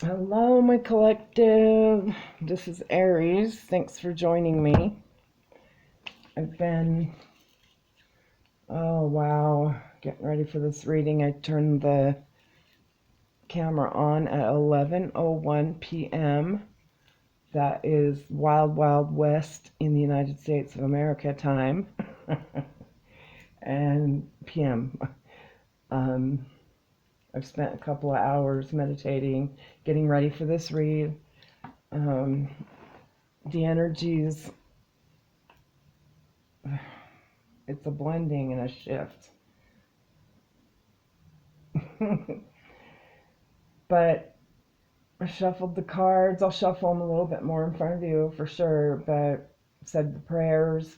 Hello, my collective. This is Aries. Thanks for joining me. I've been, oh wow, getting ready for this reading. I turned the camera on at 11:01 p.m. That is Wild Wild West in the United States of America time and p.m. Um, I've spent a couple of hours meditating, getting ready for this read. Um, the energies it's a blending and a shift. But I shuffled the cards. I'll shuffle them a little bit more in front of you for sure, but said the prayers,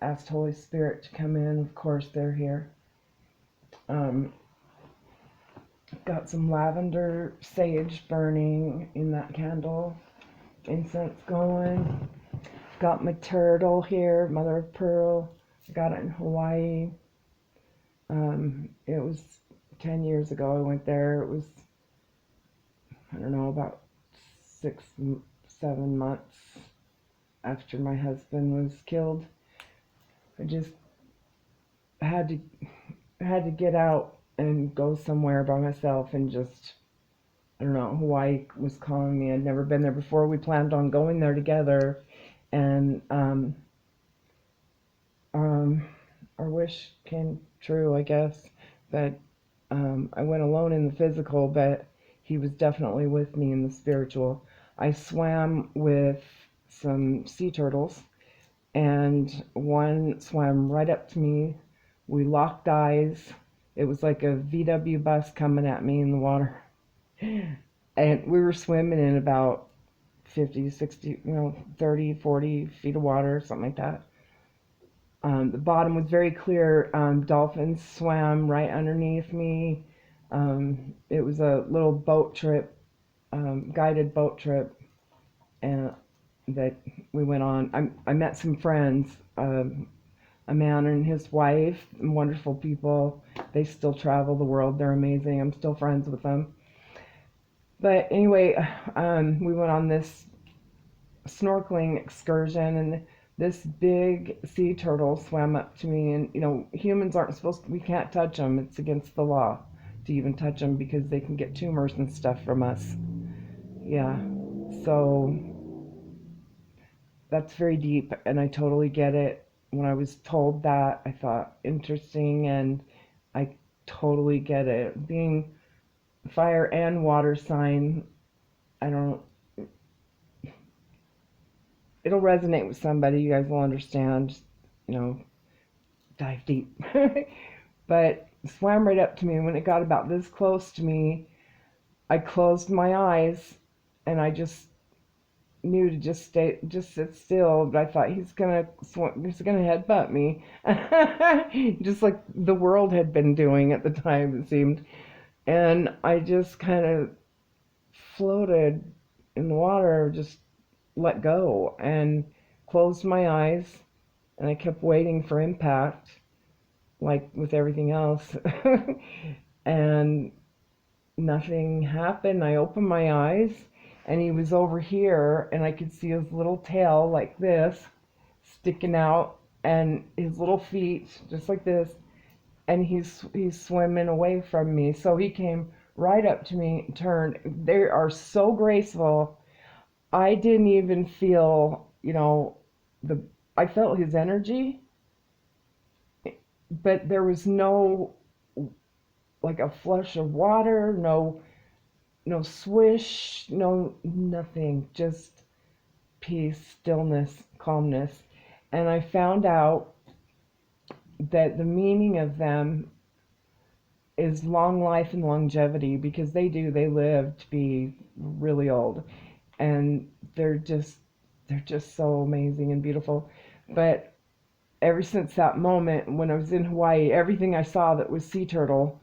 asked Holy Spirit to come in. Of course, they're here. Um, got some lavender sage burning in that candle, incense going. Got my turtle here, mother of pearl. I got it in Hawaii. It was 10 years ago I went there. It was, I don't know, about 6, 7 months after my husband was killed. I just had to get out and go somewhere by myself and just, I don't know, Hawaii was calling me. I'd never been there before. We planned on going there together, and um, our wish came true, I guess. But I went alone in the physical, but he was definitely with me in the spiritual. I swam with some sea turtles, and one swam right up to me. We locked eyes. It was like a VW bus coming at me in the water. And we were swimming in about 50, 60, 30, 40 feet of water, something like that. The bottom was very clear. Dolphins swam right underneath me. It was a little boat trip, guided boat trip, and that we went on. I met some friends, a man and his wife, wonderful people. They still travel the world. They're amazing. I'm still friends with them. But anyway, we went on this snorkeling excursion, and this big sea turtle swam up to me. And humans aren't supposed to, we can't touch them. It's against the law to even touch them because they can get tumors and stuff from us. Yeah. So that's very deep, and I totally get it. When I was told that, I thought interesting, and I totally get it. Being fire and water sign, I don't, it'll resonate with somebody. You guys will understand, you know, dive deep. But swam right up to me, and when it got about this close to me, I closed my eyes, and I just knew to just sit still. But I thought he's gonna headbutt me, just like the world had been doing at the time, it seemed. And I just kind of floated in the water, just let go and closed my eyes, and I kept waiting for impact, like with everything else. And nothing happened. I opened my eyes, and he was over here, and I could see his little tail like this sticking out, and his little feet just like this, and he's swimming away from me. So he came right up to me, turned. They are so graceful. I didn't even feel, the I felt his energy, but there was no, like, a flush of water, no swish, no nothing, just peace, stillness, calmness. And I found out that the meaning of them is long life and longevity, because they live to be really old, and they're just so amazing and beautiful. But ever since that moment when I was in Hawaii, everything I saw that was sea turtle,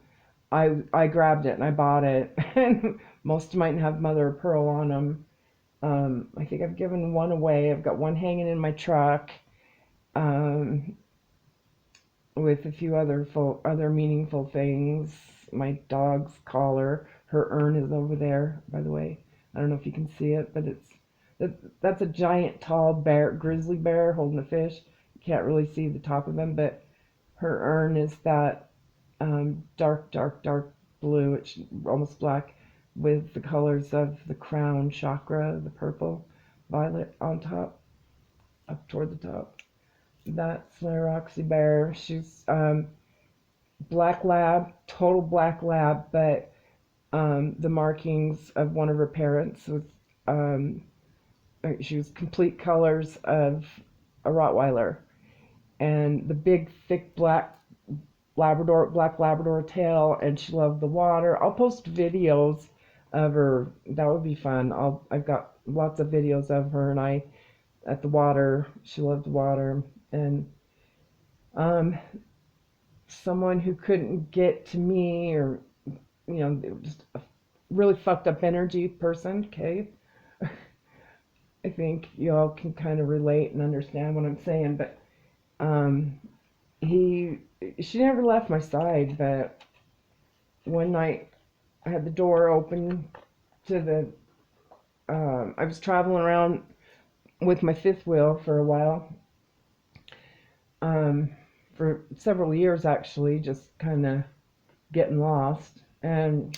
I grabbed it and I bought it. And most of mine have mother of pearl on them. I think I've given one away. I've got one hanging in my truck, um, with a few other meaningful things. My dog's collar Her urn is over there, by the way. I don't know if you can see it, but that's a giant, tall bear, grizzly bear holding a fish. You can't really see the top of him, but her urn is that dark, dark, dark blue. It's almost black with the colors of the crown chakra, the purple, violet on top, up toward the top. That's my Roxy Bear. She's black lab, total black lab, but the markings of one of her parents was um, she was complete colors of a Rottweiler, and the big, thick black Labrador tail, and she loved the water. I'll post videos of her. That would be fun. I've got lots of videos of her and I at the water. She loved the water, and um, someone who couldn't get to me, or just a really fucked up energy person. Okay, I think y'all can kind of relate and understand what I'm saying, but um, she never left my side. But one night I had the door open to the I was traveling around with my fifth wheel for a while, for several years actually, just kind of getting lost, and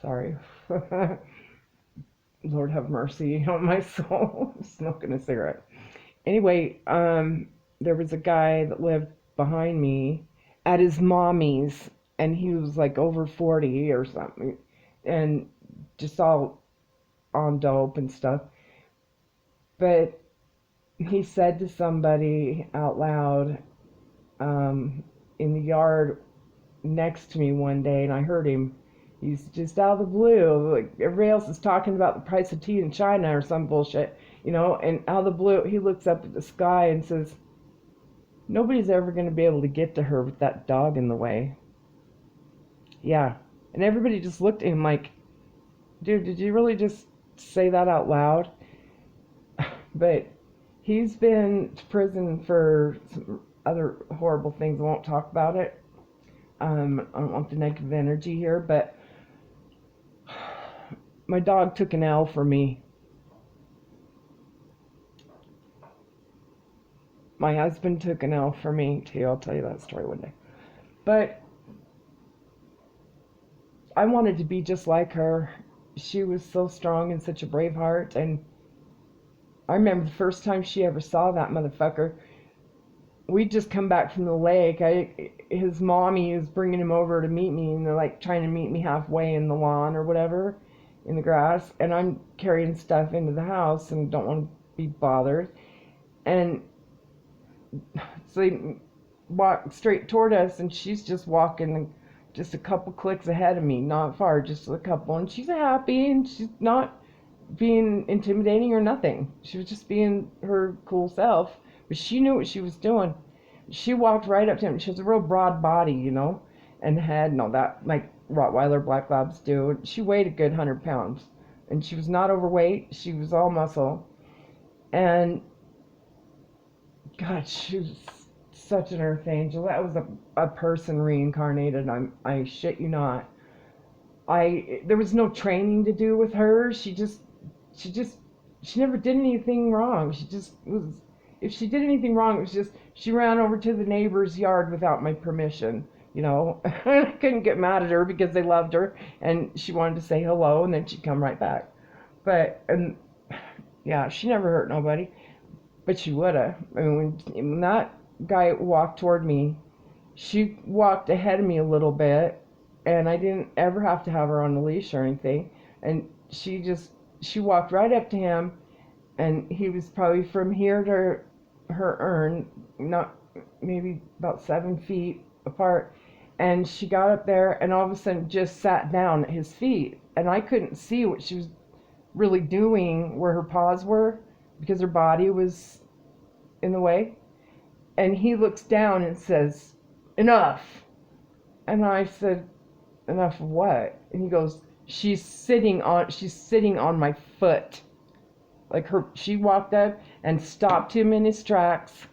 sorry. Lord have mercy on my soul. Smoking a cigarette. Anyway, there was a guy that lived behind me at his mommy's, and he was like over 40 or something, and just all on dope and stuff. But he said to somebody out loud in the yard next to me one day, and I heard him. He's just out of the blue. Like everybody else is talking about the price of tea in China or some bullshit, and out of the blue, he looks up at the sky and says, "Nobody's ever going to be able to get to her with that dog in the way." Yeah. And everybody just looked at him like, dude, did you really just say that out loud? But he's been to prison for some other horrible things. I won't talk about it. I don't want the negative energy here, but my dog took an L for me. My husband took an L for me too. I'll tell you that story one day. But I wanted to be just like her. She was so strong and such a brave heart. And I remember the first time she ever saw that motherfucker, we'd just come back from the lake. His mommy was bringing him over to meet me, and they're like trying to meet me halfway in the lawn or whatever, in the grass. And I'm carrying stuff into the house and don't want to be bothered. And so they walk straight toward us, and she's just walking just a couple clicks ahead of me, not far, just a couple. And she's happy, and she's not being intimidating or nothing. She was just being her cool self, but she knew what she was doing. She walked right up to him. She has a real broad body, and head and all that, like Rottweiler Black Labs do. She weighed a good 100 pounds, and she was not overweight. She was all muscle, and God, she was such an earth angel. That was a person reincarnated. I shit you not. There was no training to do with her. She never did anything wrong. She just was, if she did anything wrong, it was just, she ran over to the neighbor's yard without my permission, I couldn't get mad at her because they loved her, and she wanted to say hello, and then she'd come right back. But, and yeah, she never hurt nobody, but she would've. I mean, when that guy walked toward me, she walked ahead of me a little bit, and I didn't ever have to have her on the leash or anything, and she walked right up to him, and he was probably from here to her urn, not maybe about 7 feet apart, and she got up there and all of a sudden just sat down at his feet, and I couldn't see what she was really doing where her paws were because her body was in the way. And he looks down and says, "Enough." And I said, "Enough of what?" And he goes, she's sitting on my foot. Like she walked up and stopped him in his tracks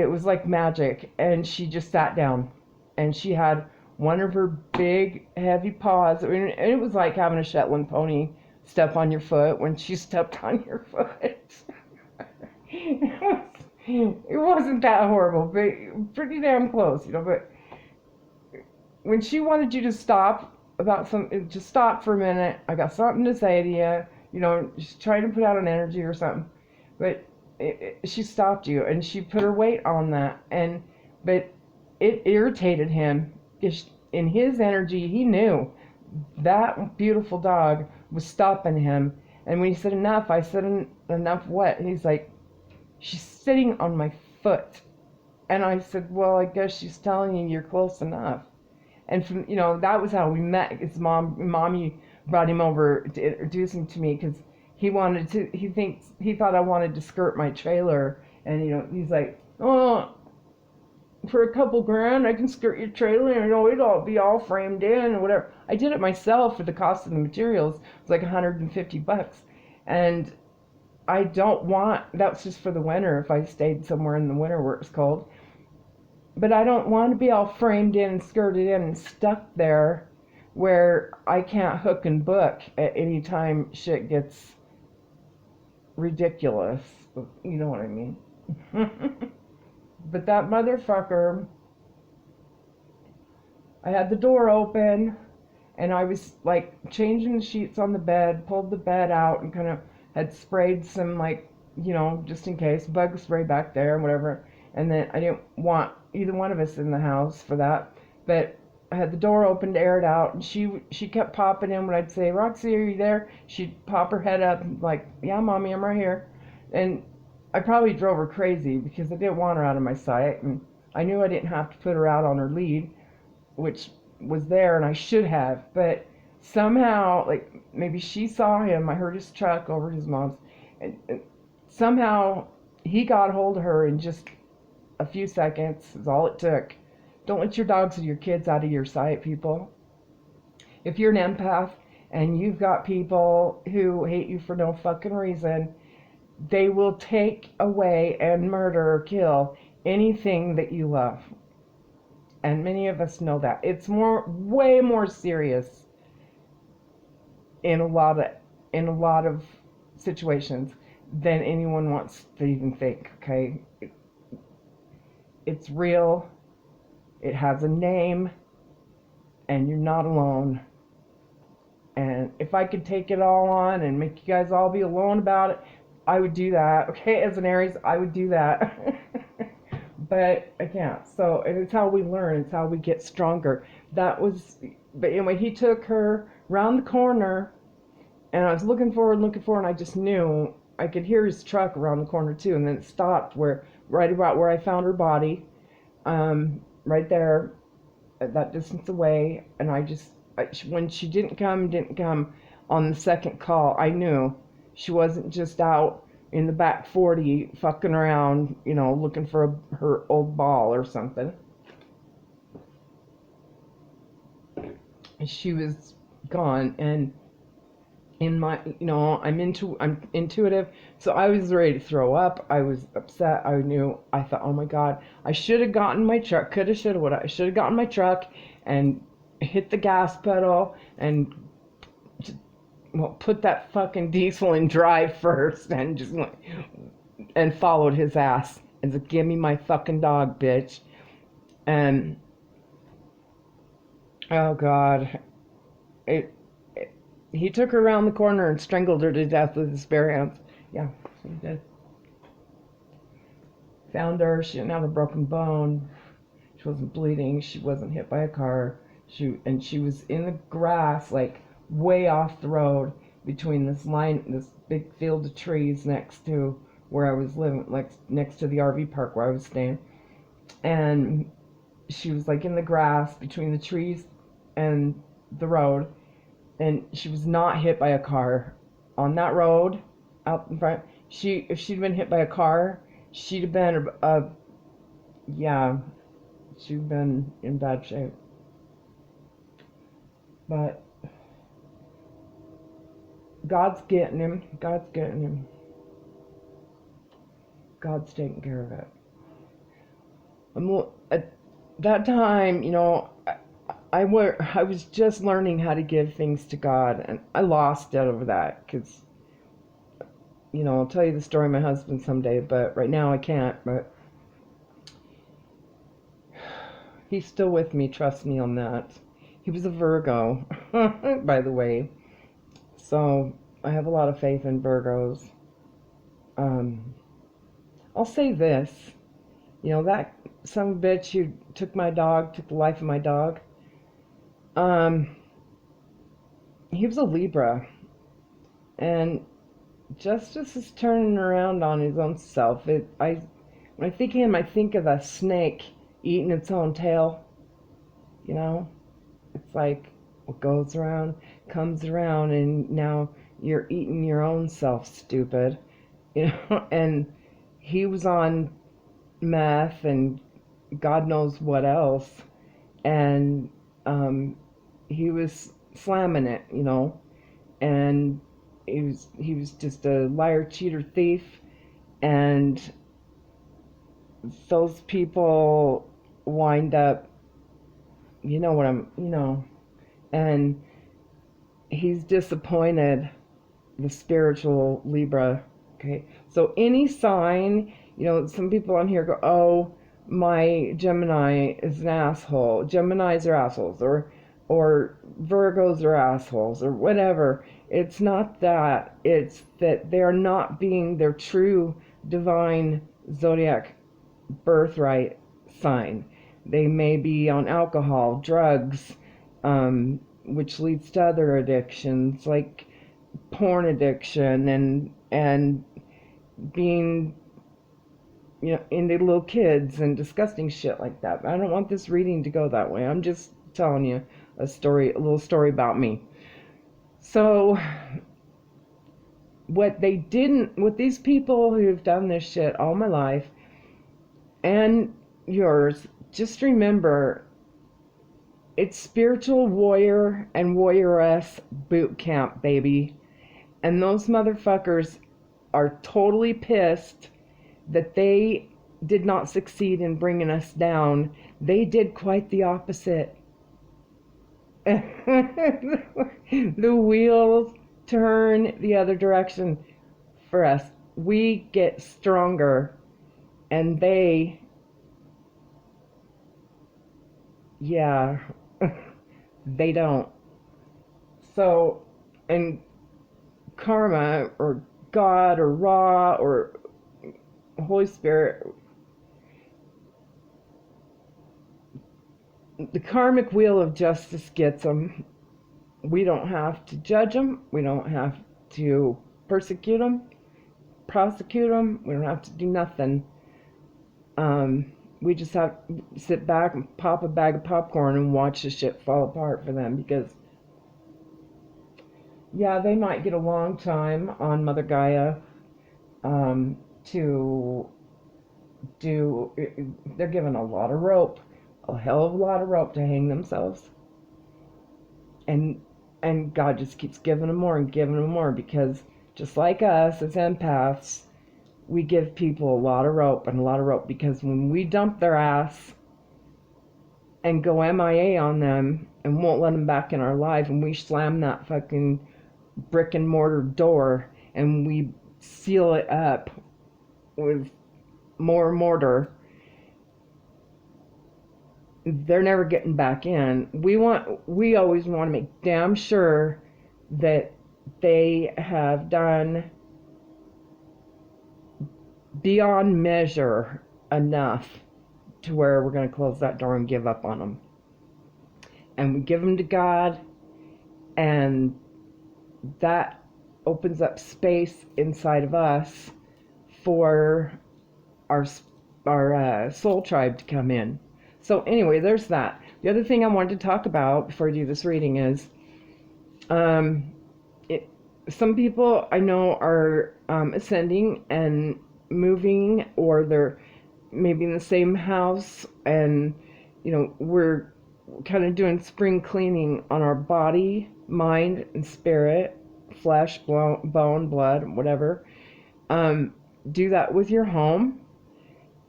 it was like magic. And she just sat down, and she had one of her big heavy paws. I mean, it was like having a Shetland pony step on your foot when she stepped on your foot. It wasn't that horrible, but pretty damn close, you know. But when she wanted you to stop about some, just stop for a minute. I got something to say to you. You know, she's trying to put out an energy or something. But she stopped you, and she put her weight on that. But it irritated him. In his energy, he knew that beautiful dog was stopping him. And when he said enough, I said, enough what? And he's like, she's sitting on my foot. And I said, well, I guess she's telling you you're close enough. And from, you know, that was how we met. His mommy brought him over to introduce him to me, because he thought I wanted to skirt my trailer. And, you know, he's like, oh, for a couple grand, I can skirt your trailer, and, you know, it'll be all framed in or whatever. I did it myself for the cost of the materials. It was like $150. And I don't want, that's just for the winter, if I stayed somewhere in the winter where it's cold. But I don't want to be all framed in and skirted in and stuck there where I can't hook and book at any time shit gets ridiculous. You know what I mean? But that motherfucker, I had the door open, and I was like changing the sheets on the bed, pulled the bed out, and kind of had sprayed some, like, you know, just in case, bug spray back there and whatever. And then I didn't want either one of us in the house for that. But I had the door open to air it out, and she kept popping in when I'd say, Roxy, are you there? She'd pop her head up and like, yeah, Mommy, I'm right here. And I probably drove her crazy because I didn't want her out of my sight. And I knew I didn't have to put her out on her lead, which was there, and I should have. But somehow, like, maybe she saw him. I heard his truck over his mom's. And somehow he got hold of her in just a few seconds is all it took. Don't let your dogs or your kids out of your sight, people. If you're an empath and you've got people who hate you for no fucking reason, they will take away and murder or kill anything that you love. And many of us know that. It's way more serious in a lot of situations than anyone wants to even think, okay? It's real, it has a name, and you're not alone. And if I could take it all on and make you guys all be alone about it, I would do that. Okay, as an Aries, I would do that. But I can't. So, and it's how we learn, it's how we get stronger. But anyway, he took her around the corner, and I was looking forward, and I just knew I could hear his truck around the corner too, and then it stopped right about where I found her body, right there, at that distance away. And when she didn't come on the second call, I knew she wasn't just out in the back 40 fucking around, you know, looking for her old ball or something. She was gone. And in my, you know, I'm intuitive, so I was ready to throw up. I was upset. I thought, oh my God, I should have gotten my truck, I should have gotten my truck and hit the gas pedal and just, well, put that fucking diesel in drive first, and just and followed his ass and said, give me my fucking dog, bitch. And oh God, he took her around the corner and strangled her to death with his bare hands. Yeah, he did. Found her. She didn't have a broken bone. She wasn't bleeding. She wasn't hit by a car. She was in the grass, like way off the road, between this big field of trees next to where I was living, like next to the RV park where I was staying. And she was like in the grass between the trees and the road. And she was not hit by a car on that road out in front. If she'd been hit by a car, she'd have been she'd been in bad shape. But God's getting him. God's taking care of it. At that time, I was just learning how to give things to God, and I lost it over that because, I'll tell you the story of my husband someday, but right now I can't. But he's still with me, trust me on that. He was a Virgo, by the way, so I have a lot of faith in Virgos. Um, I'll say this, that son of a bitch who took the life of my dog, um, he was a Libra, and justice is turning around on his own self. When I think of him, I think of a snake eating its own tail. It's like what goes around comes around, and now you're eating your own self, stupid. And he was on meth and God knows what else, and he was slamming it, and he was just a liar, cheater, thief, and those people wind up, and he's disappointed the spiritual Libra. Okay, so any sign, some people on here go, oh, my Gemini is an asshole. Geminis are assholes, or Virgos are assholes, or whatever. It's not that. It's that they're not being their true divine zodiac birthright sign. They may be on alcohol, drugs, which leads to other addictions like porn addiction and being into little kids and disgusting shit like that. But I don't want this reading to go that way. I'm just telling you a little story about me. So what these people who've done this shit all my life and yours, just remember, it's spiritual warrior and warrioress boot camp, baby. And those motherfuckers are totally pissed that they did not succeed in bringing us down. They did quite the opposite. The wheels turn the other direction for us. We get stronger, and they, yeah, they don't. So, and karma or God or Ra or Holy Spirit, the karmic wheel of justice gets them. We don't have to judge them. We don't have to persecute them, prosecute them. We don't have to do nothing. We just have to sit back and pop a bag of popcorn and watch the shit fall apart for them, because yeah, they might get a long time on Mother Gaia to do. They're given a lot of rope, a hell of a lot of rope to hang themselves, and God just keeps giving them more and giving them more, because just like us as empaths, we give people a lot of rope and a lot of rope, because when we dump their ass and go MIA on them and won't let them back in our life, and we slam that fucking brick and mortar door and we seal it up with more mortar, they're never getting back in. We always want to make damn sure that they have done beyond measure enough to where we're going to close that door and give up on them. And we give them to God, and that opens up space inside of us for our soul tribe to come in. So anyway, there's that. The other thing I wanted to talk about before I do this reading is, some people I know are ascending and moving, or they're maybe in the same house, and we're kind of doing spring cleaning on our body, mind, and spirit, flesh, bone, blood, whatever. Do that with your home,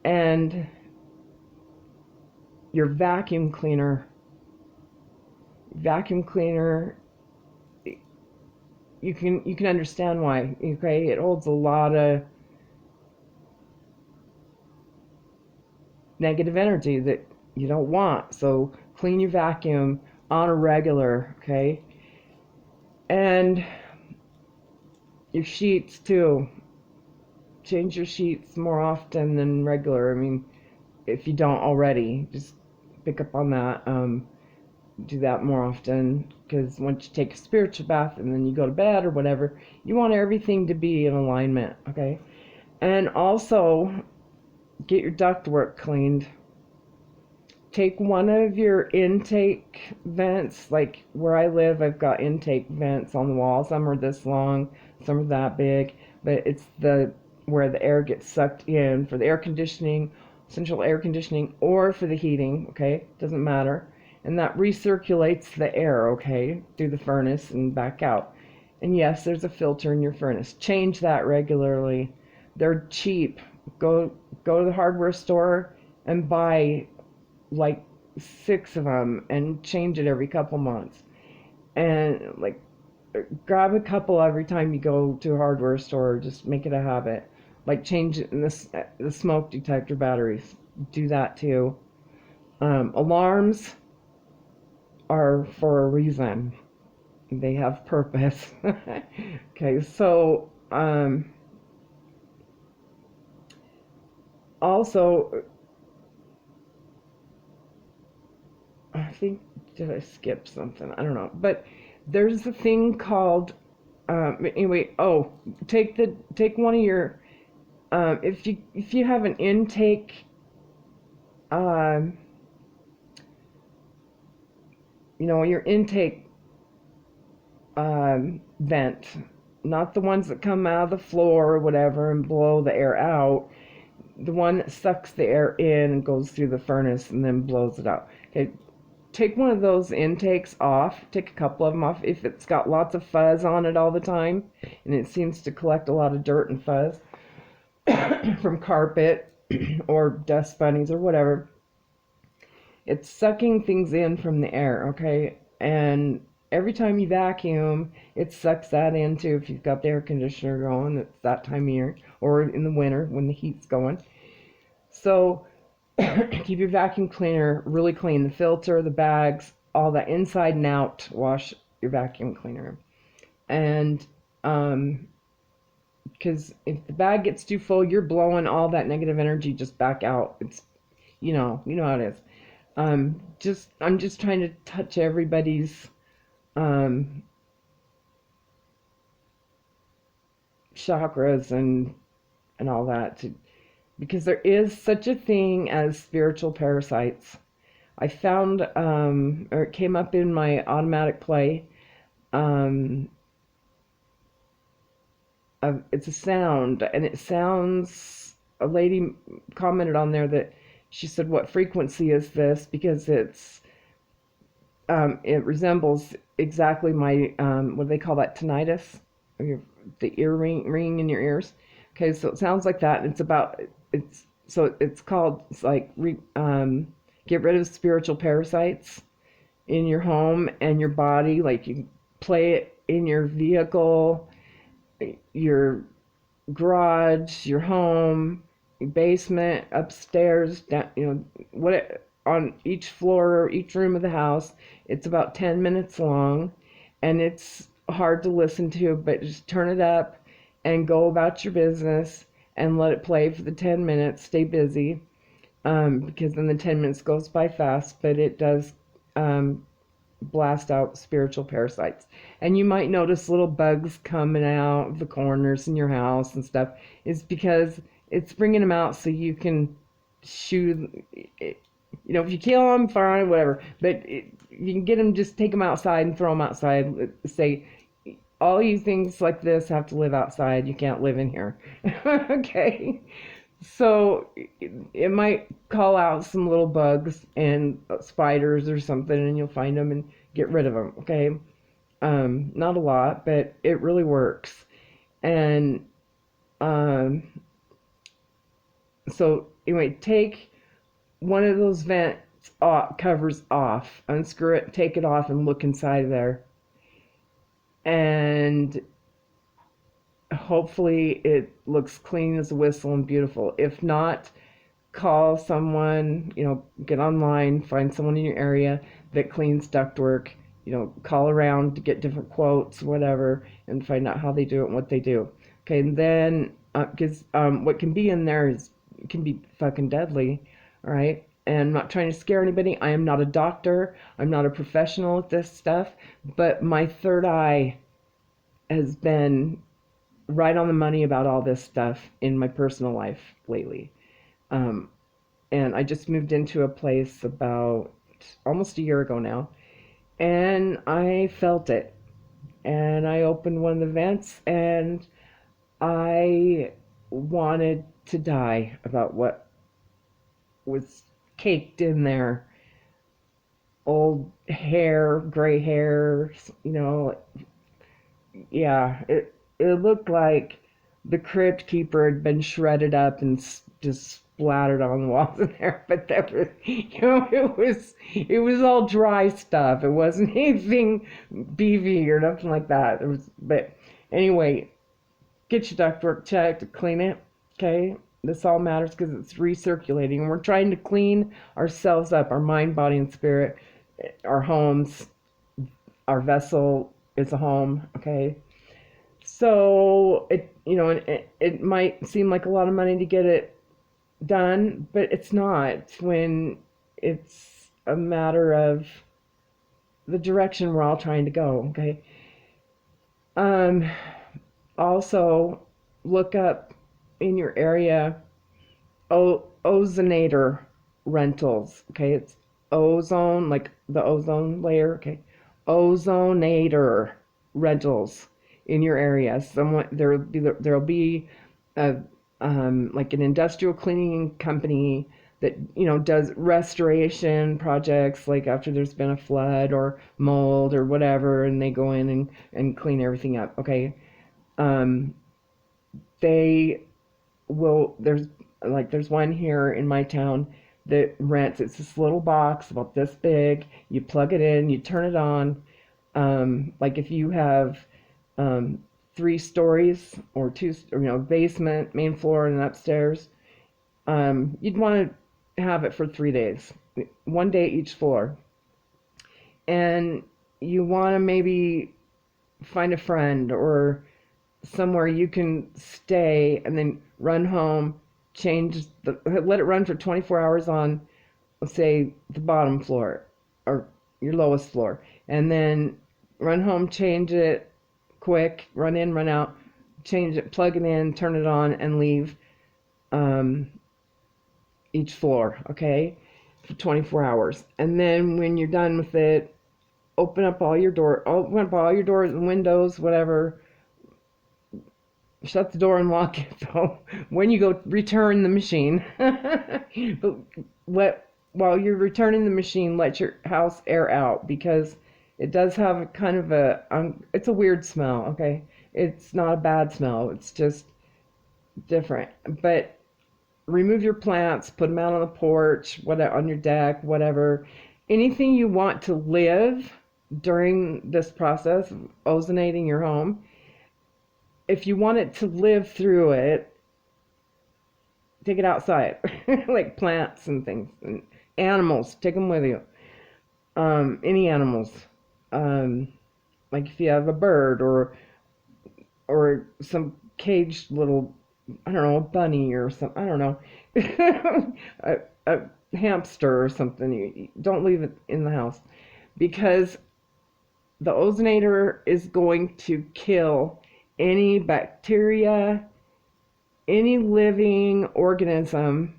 and your vacuum cleaner. Vacuum cleaner, you can understand why. Okay, it holds a lot of negative energy that you don't want. So clean your vacuum on a regular, okay? And your sheets too. Change your sheets more often than regular. I mean, if you don't already, just pick up on that. Do that more often, because once you take a spiritual bath and then you go to bed or whatever, you want everything to be in alignment, okay? And also, get your ductwork cleaned. Take one of your intake vents, like where I live, I've got intake vents on the wall. Some are this long, some are that big, but it's the where the air gets sucked in for the air conditioning, central air conditioning, or for the heating, okay? Doesn't matter. And that recirculates the air, okay, through the furnace and back out. And yes, there's a filter in your furnace. Change that regularly. They're cheap. Go to the hardware store and buy like 6 of them and change it every couple months. And like grab a couple every time you go to a hardware store. Just make it a habit. Like change it in the smoke detector batteries. Do that too. Alarms are for a reason. They have purpose. Okay, so also, I think, did I skip something? I don't know. But there's a thing called, anyway, oh, take one of your, if you have an intake, um, your intake vent, not the ones that come out of the floor or whatever and blow the air out, the one that sucks the air in and goes through the furnace and then blows it out. Okay, take one of those intakes off, take a couple of them off. If it's got lots of fuzz on it all the time and it seems to collect a lot of dirt and fuzz from carpet or dust bunnies or whatever, it's sucking things in from the air, okay? And every time you vacuum, it sucks that in too. If you've got the air conditioner going, it's that time of year, or in the winter when the heat's going. So keep your vacuum cleaner really clean. The filter, the bags, all that inside and out. Wash your vacuum cleaner. And because if the bag gets too full, you're blowing all that negative energy just back out. It's you know how it is. I'm just trying to touch everybody's chakras and all that because there is such a thing as spiritual parasites. I found, or it came up in my automatic play. It's a sound, and it sounds. A lady commented on there that she said, "What frequency is this?" Because it resembles exactly my what do they call that, tinnitus, or the ear ringing in your ears. Okay, so it sounds like that. And it's called, it's like get rid of spiritual parasites in your home and your body. Like you play it in your vehicle, your garage, your home, your basement, upstairs, down, on each floor, each room of the house. It's about 10 minutes long, and it's hard to listen to, but just turn it up and go about your business and let it play for the 10 minutes. Stay busy, because then the 10 minutes goes by fast, but it does blast out spiritual parasites. And you might notice little bugs coming out of the corners in your house and stuff. It's because it's bringing them out so you can shoot. If you kill them, fine, whatever. But you can get them, just take them outside and throw them outside. Say, all you things like this have to live outside. You can't live in here. Okay? So it might call out some little bugs and spiders or something, and you'll find them and get rid of them, okay? Not a lot, but it really works. And so anyway, take one of those vents covers off. Unscrew it, take it off, and look inside there. And hopefully it looks clean as a whistle and beautiful. If not, call someone, get online, find someone in your area that cleans ductwork, call around to get different quotes, whatever, and find out how they do it and what they do. Okay, and then, because what can be in there can be fucking deadly, all right? And I'm not trying to scare anybody. I am not a doctor. I'm not a professional at this stuff, but my third eye has been right on the money about all this stuff in my personal life lately. Um, and I just moved into a place about almost a year ago now, and I felt it. And I opened one of the vents, and I wanted to die about what was caked in there. Old hair, gray hair, yeah, it looked like the crypt keeper had been shredded up and just splattered on the walls in there. But that was, it was all dry stuff. It wasn't anything beefy or nothing like that. But anyway, get your ductwork checked, clean it. Okay, this all matters because it's recirculating. And we're trying to clean ourselves up, our mind, body, and spirit, our homes. Our vessel is a home. Okay. So it might seem like a lot of money to get it done, but it's not when it's a matter of the direction we're all trying to go. Okay. Um, Also, look up in your area ozonator rentals. Okay, it's ozone, like the ozone layer. Okay, ozonator rentals in your area. There'll be a like an industrial cleaning company that does restoration projects, like after there's been a flood or mold or whatever, and they go in and clean everything up. Okay, um, they will. There's one here in my town that rents. It's this little box about this big. You plug it in, you turn it on. Like if you have um, 3 stories or two, or, basement, main floor, and upstairs, you'd want to have it for 3 days, one day each floor. And you want to maybe find a friend or somewhere you can stay and then run home, let it run for 24 hours on, let's say, the bottom floor or your lowest floor, and then run home, change it quick, run in, run out, change it, plug it in, turn it on, and leave each floor, okay, for 24 hours. And then when you're done with it, open up all your doors and windows, whatever. Shut the door and lock it, though, when you go return the machine. But while you're returning the machine, let your house air out, because it does have a kind of it's a weird smell, okay? It's not a bad smell, it's just different. But remove your plants, put them out on the porch, whatever, on your deck, whatever. Anything you want to live during this process of ozonating your home, if you want it to live through it, take it outside. Like plants and things, and animals, take them with you. Any animals, like if you have a bird or some caged little, I don't know, a bunny or something, I don't know, a hamster or something. You don't leave it in the house, because the ozonator is going to kill any bacteria, any living organism,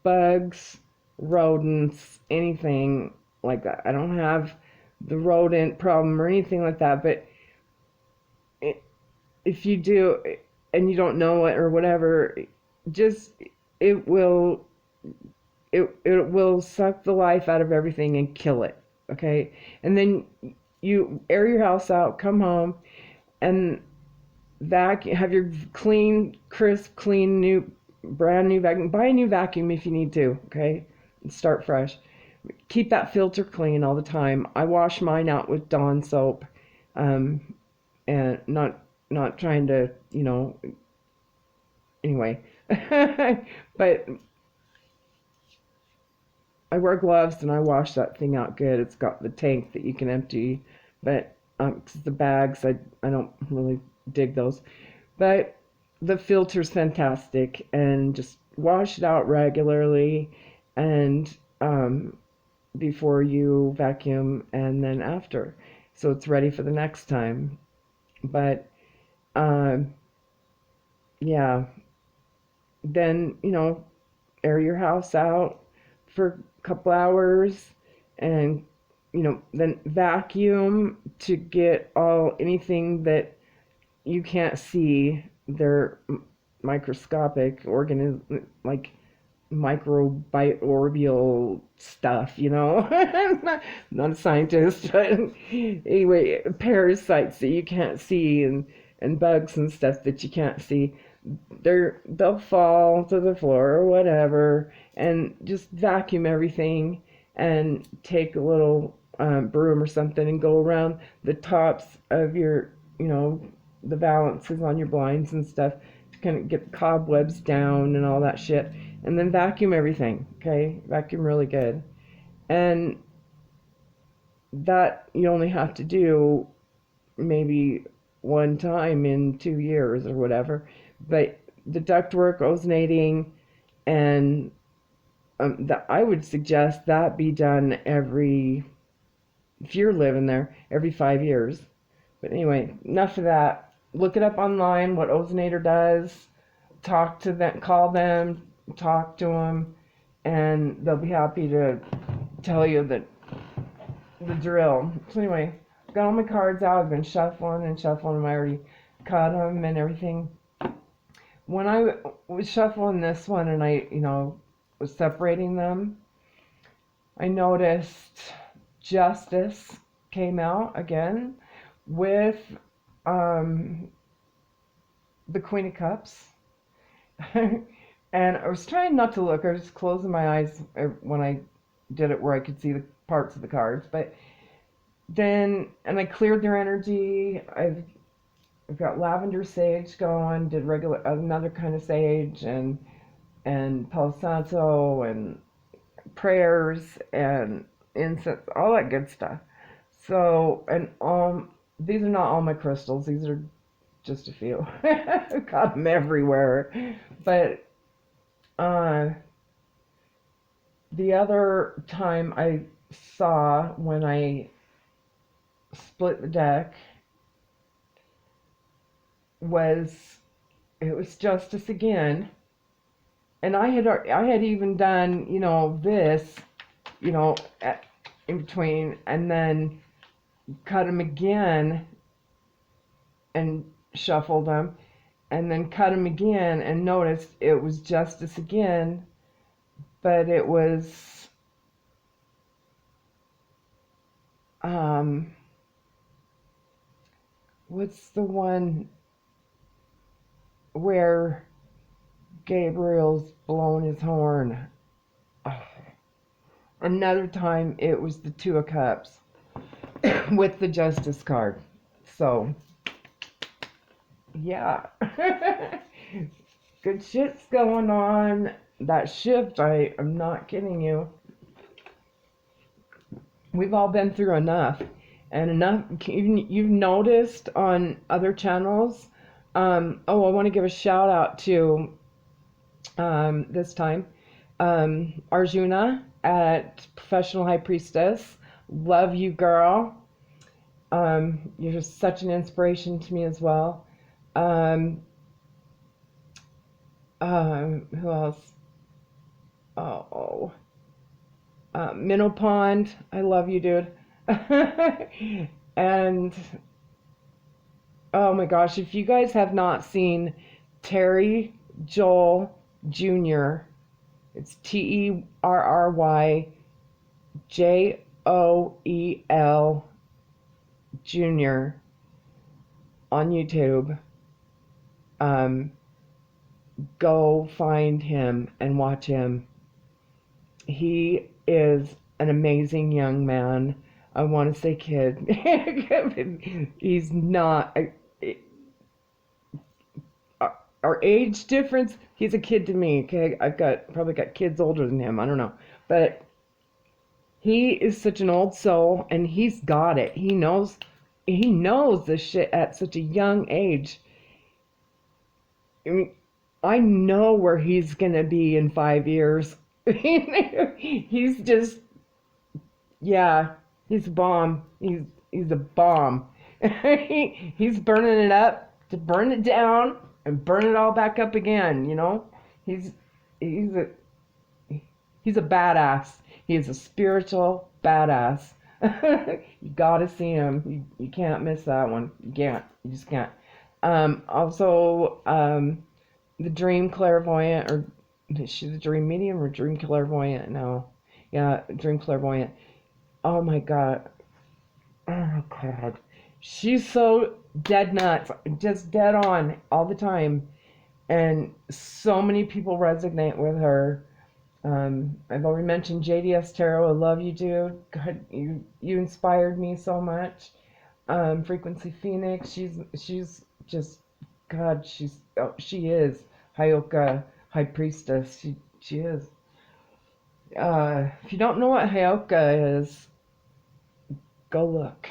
bugs, rodents, anything like that. I don't have the rodent problem or anything like that, but if you do and you don't know it or whatever, just it will it will suck the life out of everything and kill it. Okay, and then you air your house out, come home, and have your clean, crisp, clean, brand new vacuum. Buy a new vacuum if you need to, okay? And start fresh. keep that filter clean all the time. I wash mine out with Dawn soap, um, and not trying to, anyway. But I wear gloves and I wash that thing out good. It's got the tank that you can empty, but 'cause the bags, I don't really dig those. But the filter's fantastic, and just wash it out regularly, and before you vacuum and then after, so it's ready for the next time. But um, yeah, then air your house out for a couple hours, and then vacuum to get all anything that you can't see. They're microscopic organism, like microbial stuff, I'm not a scientist, but anyway, parasites that you can't see, and bugs and stuff that you can't see. They'll fall to the floor or whatever, and just vacuum everything, and take a little broom or something and go around the tops of your, the valances on your blinds and stuff, to kind of get the cobwebs down and all that shit, and then vacuum everything. Okay, vacuum really good, and that you only have to do maybe one time in 2 years or whatever. But the ductwork, ozonating, and that I would suggest that be done if you're living there, every 5 years. But anyway, enough of that. Look it up online, what Ozonator does. Talk to them, call them, talk to them, and they'll be happy to tell you the drill. So anyway, I've got all my cards out. I've been shuffling and shuffling them. I already cut them and everything. When I was shuffling this one and I, was separating them, I noticed Justice came out again with the Queen of Cups. And I was trying not to look. I was just closing my eyes when I did it, where I could see the parts of the cards. But then, and I cleared their energy. I've got lavender sage going, did another kind of sage, and Palo Santo, and prayers, and incense, all that good stuff. So, and these are not all my crystals. These are just a few. I've got them everywhere. But the other time I saw, when I split the deck, it was Justice again, and I had even done this, in between, and then cut them again and shuffled them, and then cut them again, and noticed it was Justice again, but it was what's the one where Gabriel's blown his horn? Oh. Another time it was the Two of Cups with the Justice card. So, yeah. Good shit's going on. That shift, I'm not kidding you. We've all been through enough. And enough, you've noticed on other channels. I want to give a shout out to, this time, Arjuna at Professional High Priestess. Love you, girl. You're just such an inspiration to me as well. Who else? Minnow Pond. I love you, dude. And oh my gosh, if you guys have not seen Terry Joel Jr., it's TerryJoel Jr. on YouTube. Go find him and watch him. He is an amazing young man. I want to say kid. He's not. Our age difference, he's a kid to me. Okay, I've got probably got kids older than him. I don't know, but he is such an old soul, and he's got it. He knows this shit at such a young age. I mean, I know where he's gonna be in 5 years. He's just, yeah, he's a bomb. He's a bomb. He's burning it up to burn it down and burn it all back up again. He's he's a he's a badass. He is a spiritual badass. You gotta see him. You can't miss that one. You can't. You just can't. Also, the dream clairvoyant, or is she the dream medium or dream clairvoyant? No. Yeah, dream clairvoyant. Oh my God. Oh my God. She's so dead nuts, just dead on all the time. And so many people resonate with her. I've already mentioned JDS Tarot. I love you, dude. God, you inspired me so much. Frequency Phoenix. She's just, God. She is Hyoka High Priestess. She is. If you don't know what Hyoka is, go look.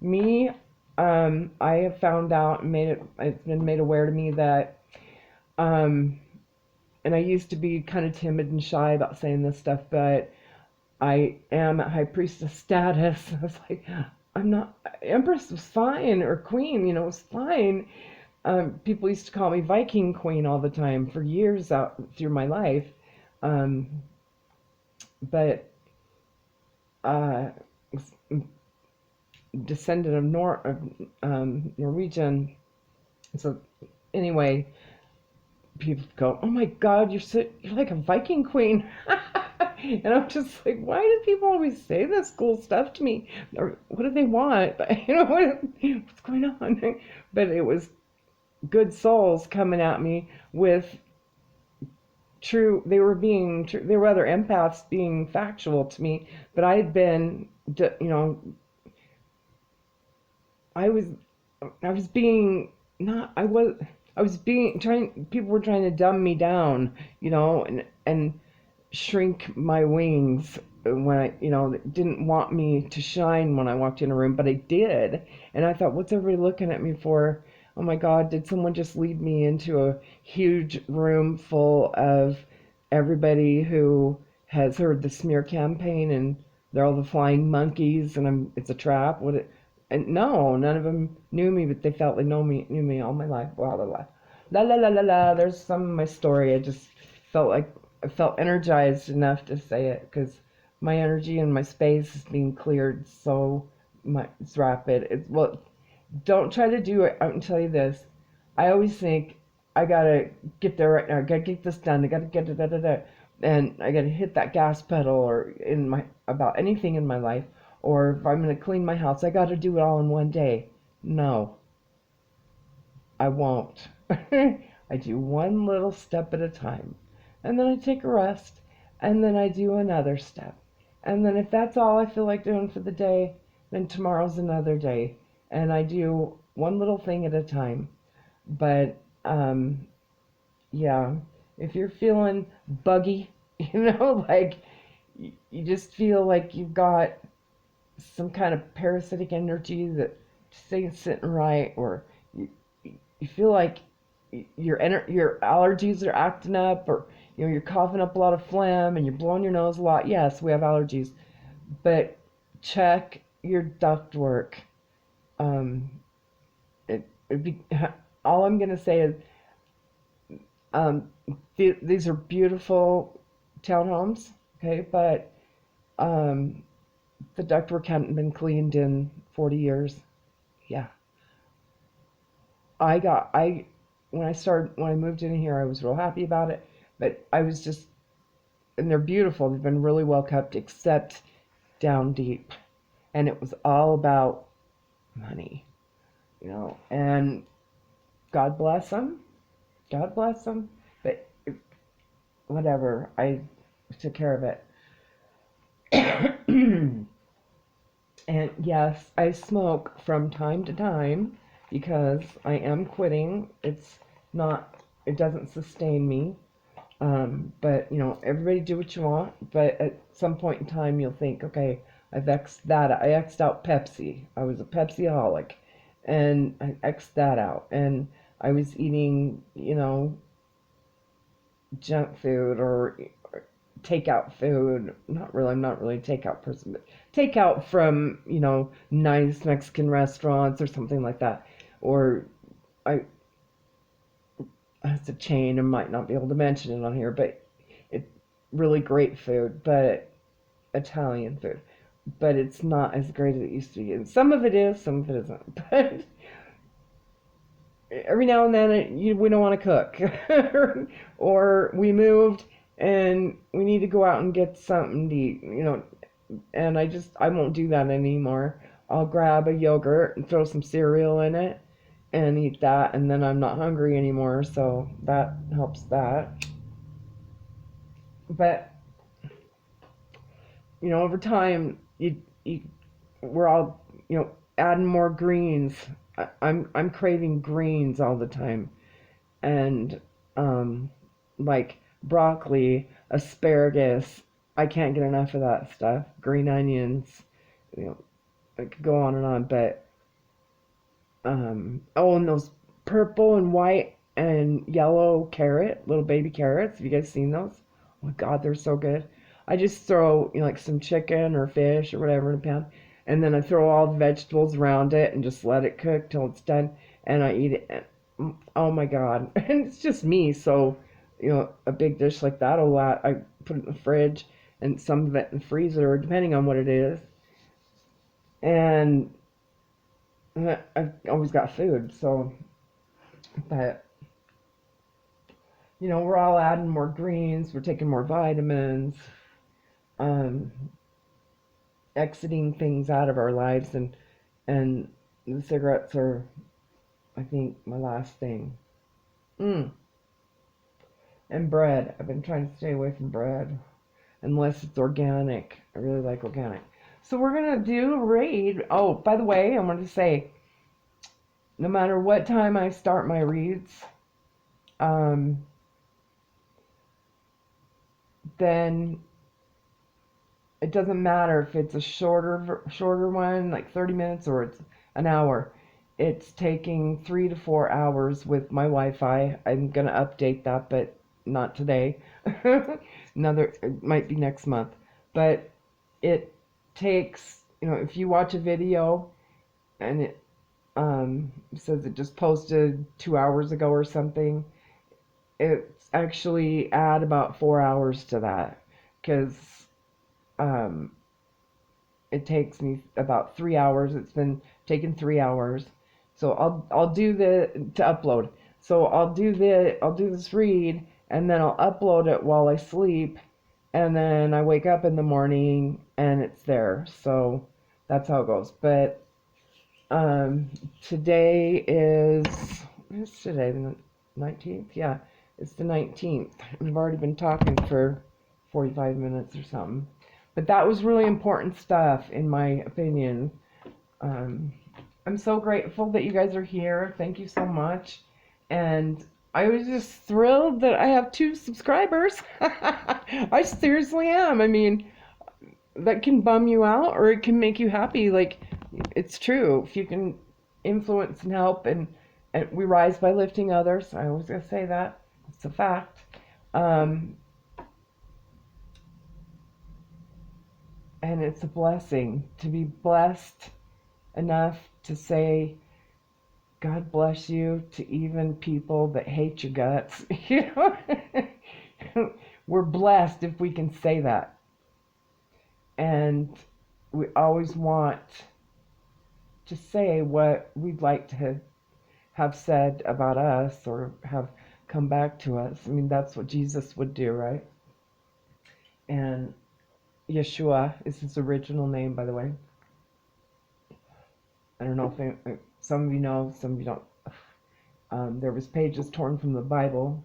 Me, I have found out and it's been made aware to me that, and I used to be kind of timid and shy about saying this stuff, but I am at High Priestess status. I was like, I'm not, Empress was fine, or Queen, it was fine. People used to call me Viking Queen all the time for years out through my life. Um, but, uh, descendant of Norwegian. So anyway, people go, "Oh my God, you're like a Viking queen," and I'm just like, why do people always say this cool stuff to me? Or what do they want? What's going on? But it was good souls coming at me with true. They were being true. They were other empaths being factual to me, but I had been, I was I was being not I was being trying people were trying to dumb me down, and shrink my wings when didn't want me to shine when I walked in a room, but I did. And I thought, what's everybody looking at me for? Oh my God, did someone just lead me into a huge room full of everybody who has heard the smear campaign, and they're all the flying monkeys, and it's a trap? And no, none of them knew me, but they felt they knew me all my life. Blah blah blah, la la la la la. There's some of my story. I just felt like I felt energized enough to say it because my energy and my space is being cleared so much. It's rapid. Don't try to do it. I'm gonna tell you this. I always think I gotta get there right now. I gotta get this done. I gotta get it, da da da, and I gotta hit that gas pedal, or about anything in my life. Or if I'm going to clean my house, I got to do it all in one day. No, I won't. I do one little step at a time. And then I take a rest. And then I do another step. And then if that's all I feel like doing for the day, then tomorrow's another day. And I do one little thing at a time. But, yeah, if you're feeling buggy, like you just feel like you've got some kind of parasitic energy that just ain't sitting right, or you feel like your allergies are acting up, or you're coughing up a lot of phlegm and you're blowing your nose a lot. Yes, we have allergies, but check your duct work. Um, it be, all I'm gonna say is, these are beautiful townhomes, okay, but the ductwork hadn't been cleaned in 40 years. Yeah. When I moved in here, I was real happy about it, but I was just, and they're beautiful. They've been really well kept, except down deep. And it was all about money, and God bless them. God bless them. But whatever, I took care of it. And yes, I smoke from time to time because I am quitting. It's not, it doesn't sustain me. But everybody do what you want. But at some point in time, you'll think, okay, I've X'd that. I X'd out Pepsi. I was a Pepsi-aholic, and I X'd that out. And I was eating, junk food or takeout food. Not really. I'm not really a takeout person, but takeout from nice Mexican restaurants or something like that. Or I, it's a chain. I might not be able to mention it on here, but it's really great food, but Italian food. But it's not as great as it used to be. And some of it is, some of it isn't. But every now and then we don't want to cook, or we moved and we need to go out and get something to eat, and I won't do that anymore. I'll grab a yogurt and throw some cereal in it and eat that, and then I'm not hungry anymore, so that helps that. But over time, we're all adding more greens. I'm craving greens all the time, and like broccoli, asparagus. I can't get enough of that stuff. Green onions. I could go on and on, but oh, and those purple and white and yellow little baby carrots. Have you guys seen those? Oh my God, they're so good. I just throw like some chicken or fish or whatever in a pan, and then I throw all the vegetables around it and just let it cook till it's done, and I eat it. And, oh my God, and it's just me, so a big dish like that, a lot. I put it in the fridge and some of it in the freezer, depending on what it is, and I've always got food. So, but we're all adding more greens, we're taking more vitamins, um, exiting things out of our lives, and the cigarettes are, I think, my last thing. Mm. And bread. I've been trying to stay away from bread unless it's organic. I really like organic. So we're gonna do a read. Oh, by the way, I wanted to say, no matter what time I start my reads, um, then it doesn't matter if it's a shorter one, like 30 minutes, or it's an hour. It's taking 3 to 4 hours with my Wi-Fi. I'm gonna update that, but not today. It might be next month. But it takes, if you watch a video and it says it just posted 2 hours ago or something, it's actually add about 4 hours to that, because um, it takes me about 3 hours. It's been taking 3 hours, so I'll do to upload. So I'll do this read, and then I'll upload it while I sleep, and then I wake up in the morning and it's there. So that's how it goes. But today is, what's today, the 19th? Yeah, it's the 19th. We've already been talking for 45 minutes or something. But that was really important stuff, in my opinion. I'm so grateful that you guys are here. Thank you so much. And I was just thrilled that I have 2 subscribers. I seriously am. I mean, that can bum you out or it can make you happy. Like, it's true. If you can influence and help, and we rise by lifting others. I always gotta say that. It's a fact. And it's a blessing to be blessed enough to say, God bless you, to even people that hate your guts. We're blessed if we can say that. And we always want to say what we'd like to have said about us or have come back to us. I mean, that's what Jesus would do, right? And Yeshua is his original name, by the way. I don't know if some of you know, some of you don't. There was pages torn from the Bible,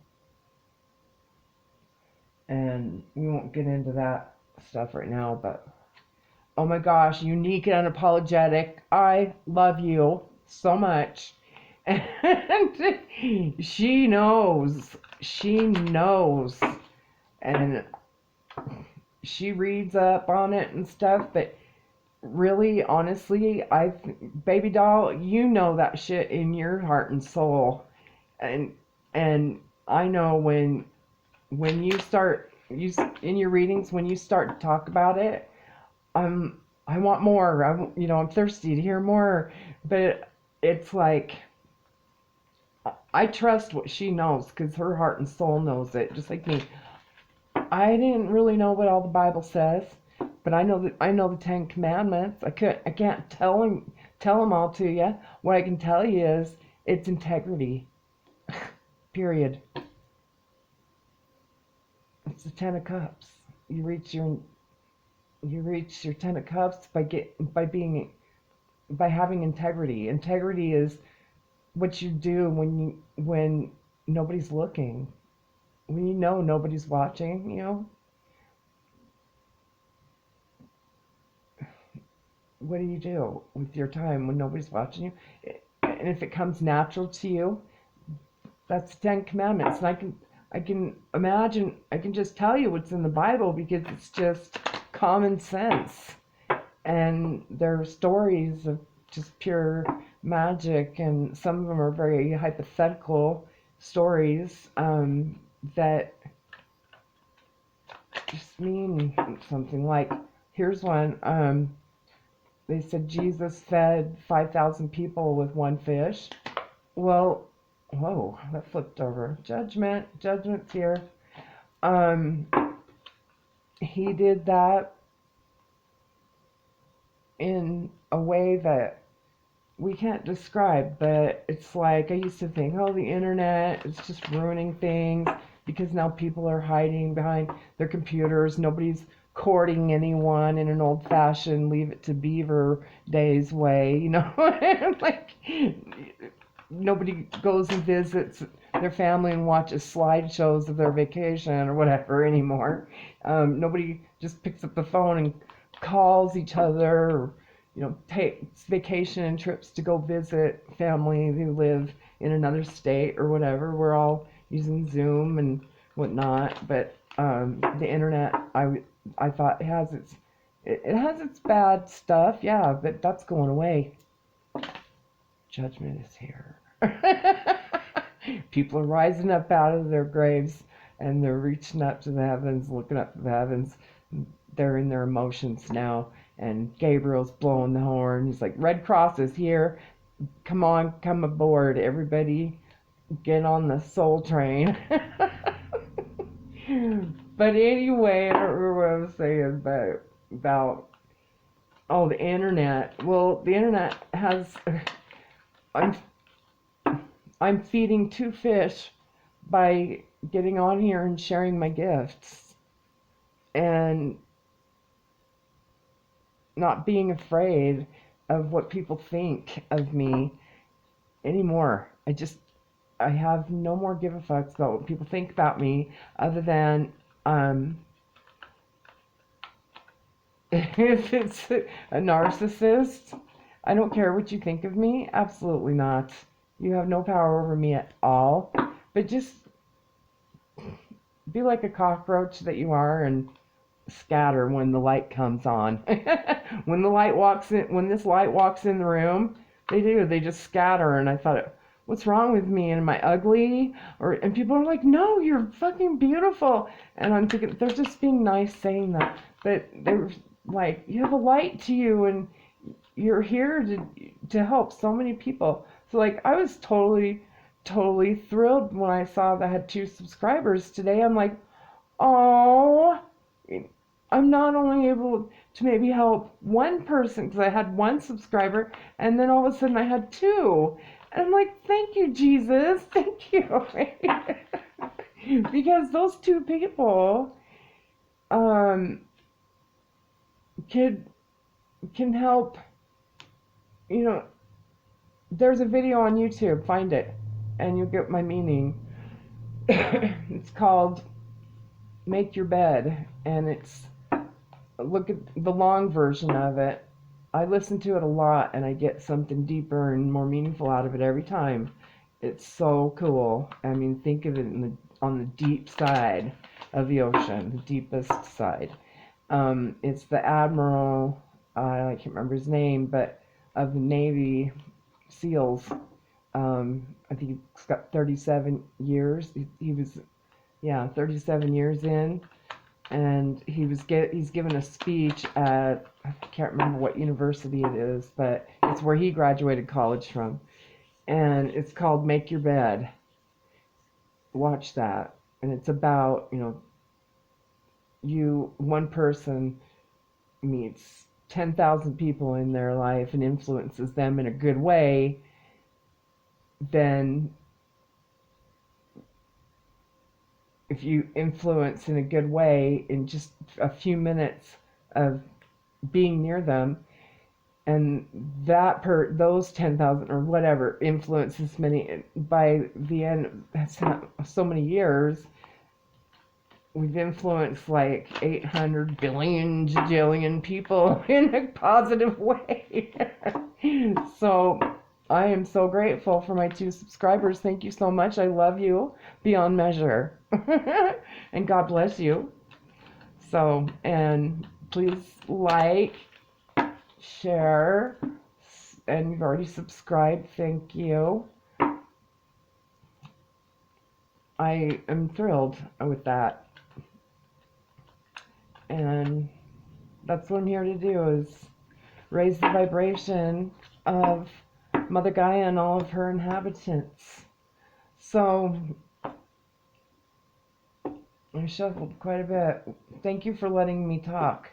and we won't get into that stuff right now, but oh my gosh, unique and unapologetic. I love you so much. And she knows. She knows. And she reads up on it and stuff, but really, honestly, baby doll, you know that shit in your heart and soul. And and I know when you start in your readings, when you start to talk about it, I want more. I'm thirsty to hear more. But it's like I trust what she knows because her heart and soul knows it, just like me. I didn't really know what all the Bible says, but I know the Ten Commandments. I can't tell them all to you. What I can tell you is it's integrity. Period. It's the Ten of Cups. You reach your Ten of Cups by having integrity. Integrity is what you do when nobody's looking. When you know nobody's watching, what do with your time when nobody's watching you? And if it comes natural to you, that's the Ten Commandments. And I can imagine, I can just tell you what's in the Bible because it's just common sense. And they're stories of just pure magic, and some of them are very hypothetical stories that just mean something. Like, here's one. They said Jesus fed 5,000 people with one fish. Well, whoa, that flipped over. Judgment's here. He did that in a way that we can't describe, but it's like I used to think, oh, the internet is just ruining things because now people are hiding behind their computers. Nobody's courting anyone in an old-fashioned Leave It to Beaver days way, like nobody goes and visits their family and watches slideshows of their vacation or whatever anymore. Nobody just picks up the phone and calls each other, or takes vacation trips to go visit family who live in another state or whatever. We're all using Zoom and whatnot, but the internet, I thought it has its bad stuff, yeah, but that's going away. Judgment is here. People are rising up out of their graves and they're reaching up to the heavens, looking up to the heavens. They're in their emotions now, and Gabriel's blowing the horn. He's like, Red Cross is here. Come on, come aboard. Everybody get on the soul train. But anyway, I don't remember what I was saying about the internet. Well, the internet has... I'm feeding 2 fish by getting on here and sharing my gifts and not being afraid of what people think of me anymore. I have no more give a fucks about what people think about me, other than if it's a narcissist. I don't care what you think of me. Absolutely not. You have no power over me at all. But just be like a cockroach that you are and scatter when the light comes on. When this light walks in the room, they just scatter. And I thought, what's wrong with me? And am I ugly? And people are like, no, you're fucking beautiful. And I'm thinking, they're just being nice saying that. But they're like, you have a light to you, and you're here to help so many people. So like, I was totally thrilled when I saw that I had 2 subscribers today. I'm like, oh, I'm not only able to maybe help one person, because I had 1 subscriber, and then all of a sudden I had 2. And I'm like, thank you, Jesus, thank you. Because those 2 people can help. There's a video on YouTube, find it, and you'll get my meaning. It's called Make Your Bed, and it's look at the long version of it. I listen to it a lot and I get something deeper and more meaningful out of it every time. It's so cool. I mean, think of it on the deep side of the ocean, the deepest side. It's the admiral, I can't remember his name, but of the Navy SEALs. I think he's got 37 years. He was, yeah, 37 years in, and he's given a speech at, I can't remember what university it is, but it's where he graduated college from, and it's called Make Your Bed. Watch that, and it's about, one person meets 10,000 people in their life and influences them in a good way, then if you influence in a good way in just a few minutes of being near them, and those 10,000 or whatever influences many, by the end, that's not so many years, we've influenced like 800 billion jillion people in a positive way. So I am so grateful for my 2 subscribers. Thank you so much. I love you beyond measure. And God bless you. So, and please like, share, and you've already subscribed. Thank you. I am thrilled with that. And that's what I'm here to do, is raise the vibration of Mother Gaia and all of her inhabitants. So I shuffled quite a bit. Thank you for letting me talk.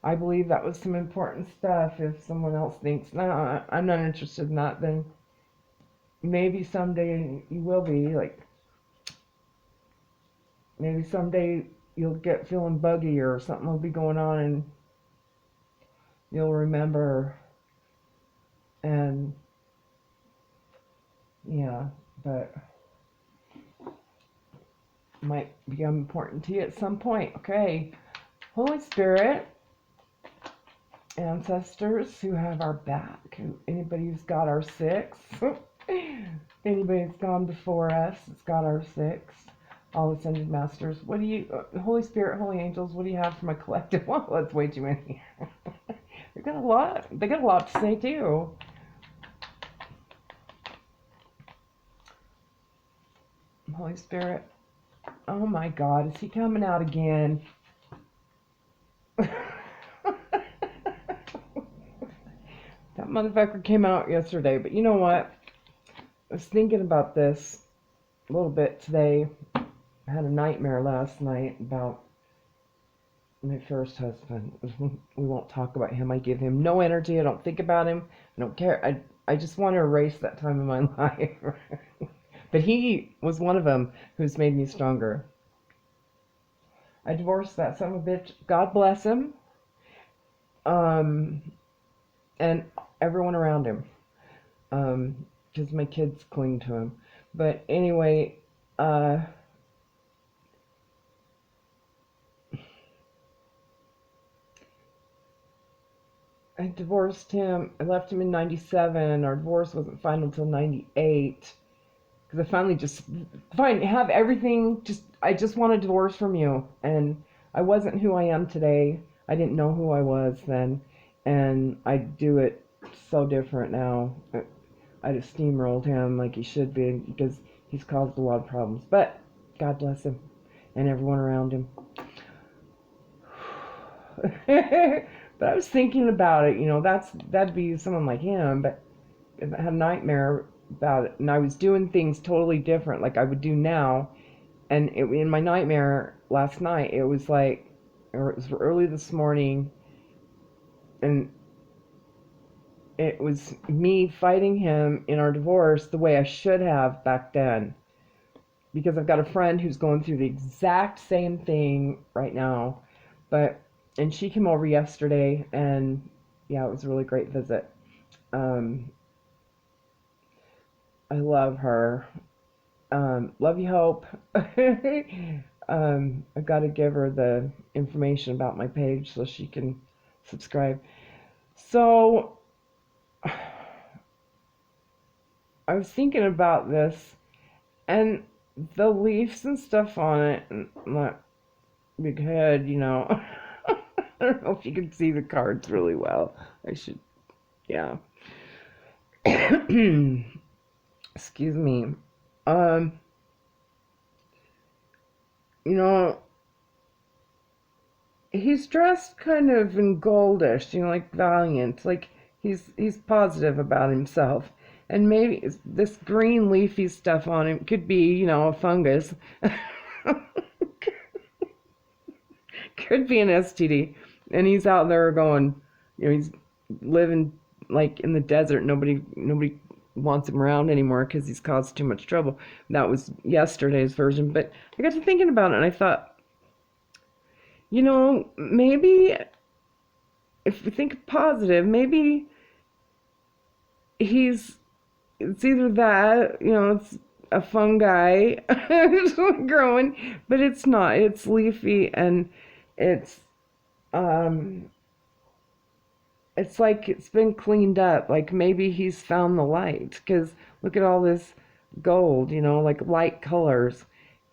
I believe that was some important stuff. If someone else thinks, no, I'm not interested in that, then maybe someday you will be. Like, maybe someday you'll get feeling buggy or something will be going on and you'll remember. And yeah, but might become important to you at some point. Okay, Holy Spirit, ancestors who have our back, anybody who's got our 6, anybody that's gone before us that's got our 6, all ascended masters, what do you, Holy Spirit, holy angels, what do you have for my collective? Well, that's way too many. They got a lot to say too. Holy Spirit, oh my God, is he coming out again? That motherfucker came out yesterday, but you know what? I was thinking about this a little bit today. I had a nightmare last night about my first husband. We won't talk about him. I give him no energy. I don't think about him. I don't care. I just want to erase that time in my life. But he was one of them who's made me stronger. I divorced that son of a bitch. God bless him. And everyone around him. Because my kids cling to him. But anyway, I divorced him. I left him in 97. Our divorce wasn't final until 98. Because I finally just, fine, have everything, I just want a divorce from you. And I wasn't who I am today. I didn't know who I was then. And I do it so different now. I just steamrolled him like he should be, because he's caused a lot of problems. But God bless him and everyone around him. But I was thinking about it, that'd be someone like him, but I had a nightmare about it, and I was doing things totally different like I would do now. And in my nightmare last night, it was early this morning, and it was me fighting him in our divorce the way I should have back then, because I've got a friend who's going through the exact same thing right now. And she came over yesterday, and yeah, it was a really great visit. I love her. Love you, Hope. I got to give her the information about my page so she can subscribe. So I was thinking about this, and the leaves and stuff on it, and my big head, you know. I don't know if you can see the cards really well. I should, yeah. Excuse me. Um, you know, he's dressed kind of in goldish, you know, like valiant, like he's positive about himself. And maybe this green leafy stuff on him could be, you know, a fungus. Could be an STD. And he's out there going, you know, he's living like in the desert. Nobody wants him around anymore because he's caused too much trouble. That was yesterday's version. But I got to thinking about it, and I thought, you know, maybe if we think positive, maybe it's either that, you know, it's a fungi growing, but it's not. It's leafy, and it's um it's like it's been cleaned up. Like maybe he's found the light, because look at all this gold, you know, like light colors,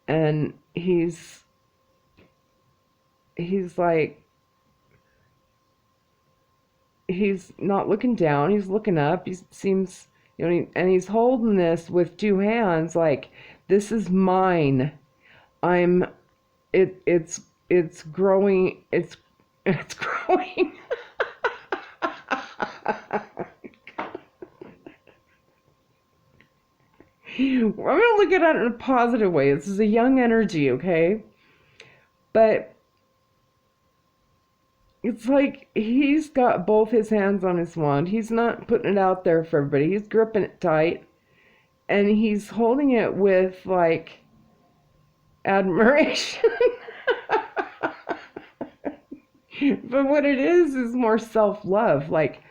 and he's like, he's not looking down, he's looking up. He seems, you know, and he's holding this with two hands, like, this is mine. I'm it's growing, it's growing. I'm gonna look at it in a positive way. This is a young energy, okay? But it's like he's got both his hands on his wand. He's not putting it out there for everybody. He's gripping it tight, and he's holding it with like admiration. But what it is more self-love. Like,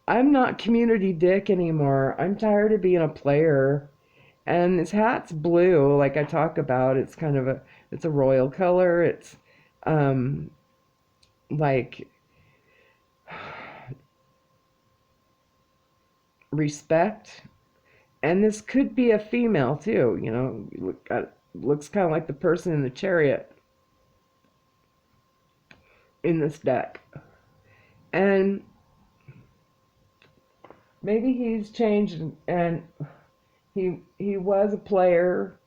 I'm not community dick anymore. I'm tired of being a player. And his hat's blue, like I talk about. It's kind of it's a royal color. It's like respect. And this could be a female too, you know. Looks kind of like the person in the chariot in this deck. And maybe he's changed, and he was a player.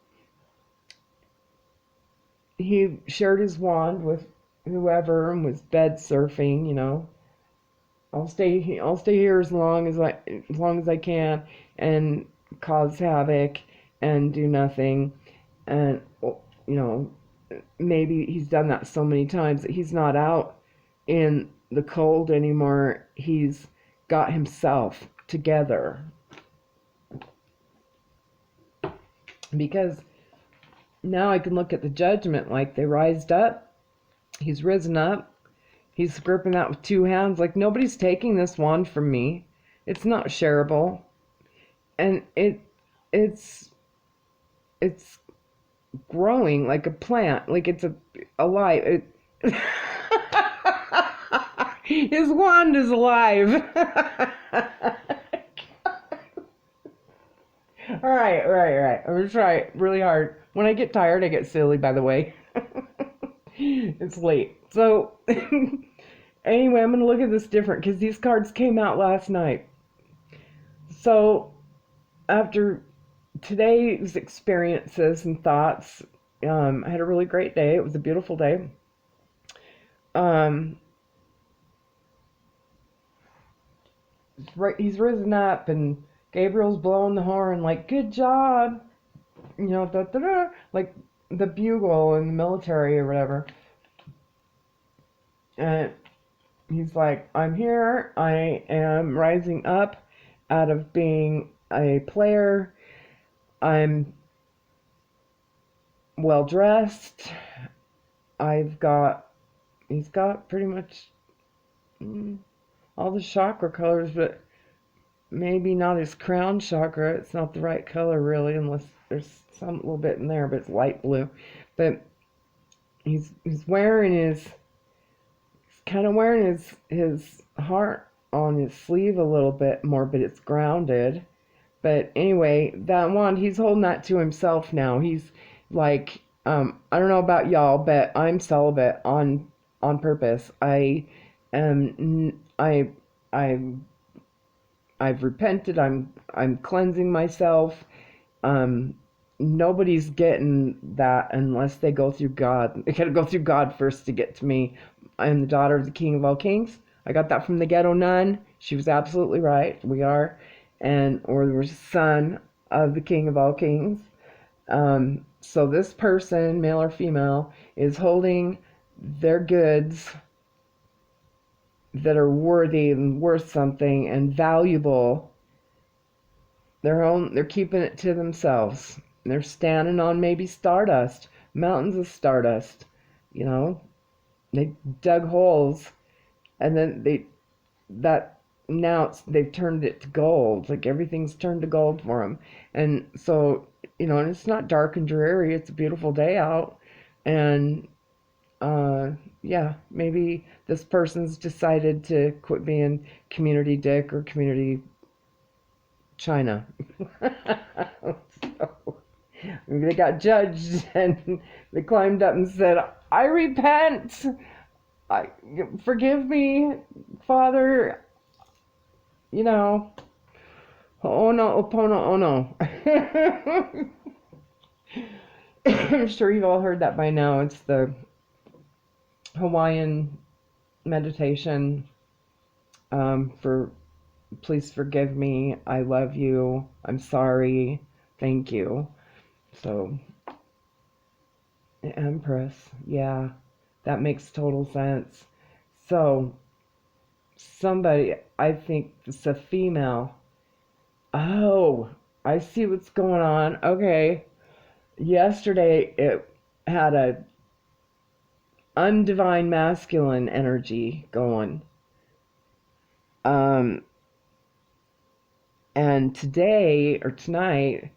He shared his wand with whoever and was bed surfing, you know. I'll stay here as long as I can, and cause havoc and do nothing. And you know, maybe he's done that so many times that he's not out in the cold anymore. He's got himself together. Because now I can look at the judgment, like they rised up, he's risen up, he's gripping that with two hands, like nobody's taking this wand from me. It's not shareable. And it's growing like a plant, like it's alive. His wand is alive. All right. I'm gonna try really hard. When I get tired, I get silly, by the way. It's late. So, anyway, I'm gonna look at this different because these cards came out last night. So, after today's experiences and thoughts, I had a really great day. It was a beautiful day. Um, he's risen up, and Gabriel's blowing the horn, like, good job, you know, da, da, da, like the bugle in the military or whatever. And he's like, I'm here, I am rising up out of being a player, I'm well dressed, he's got pretty much all the chakra colors, but maybe not his crown chakra. It's not the right color really, unless there's some little bit in there, but it's light blue. But he's wearing his he's kind of wearing his heart on his sleeve a little bit more, but it's grounded. But anyway, that wand, he's holding that to himself now. He's like, I don't know about y'all, but I'm celibate on purpose. I I've repented. I'm cleansing myself. Um, Nobody's getting that unless they go through God. They gotta go through God first to get to me. I am the daughter of the King of all kings. I got that from the ghetto nun. She was absolutely right. We are, and or we're son of the King of all kings. So this person, male or female, is holding their goods that are worthy and worth something and valuable. They're keeping it to themselves. They're standing on maybe stardust, mountains of stardust. You know, they dug holes, and then that now they've turned it to gold. Like everything's turned to gold for them. And so, and it's not dark and dreary. It's a beautiful day out, and uh, yeah, maybe this person's decided to quit being community dick or community China. So, maybe they got judged and they climbed up and said, I repent. I forgive me, Father. You know, oh no, opono, oh no. I'm sure you've all heard that by now. It's the Hawaiian meditation for please forgive me, I love you, I'm sorry, thank you. So, Empress, yeah, that makes total sense. So, somebody, I think it's a female. Oh, I see what's going on. Okay. Yesterday, it had a undivine masculine energy going. Um, and today, or tonight,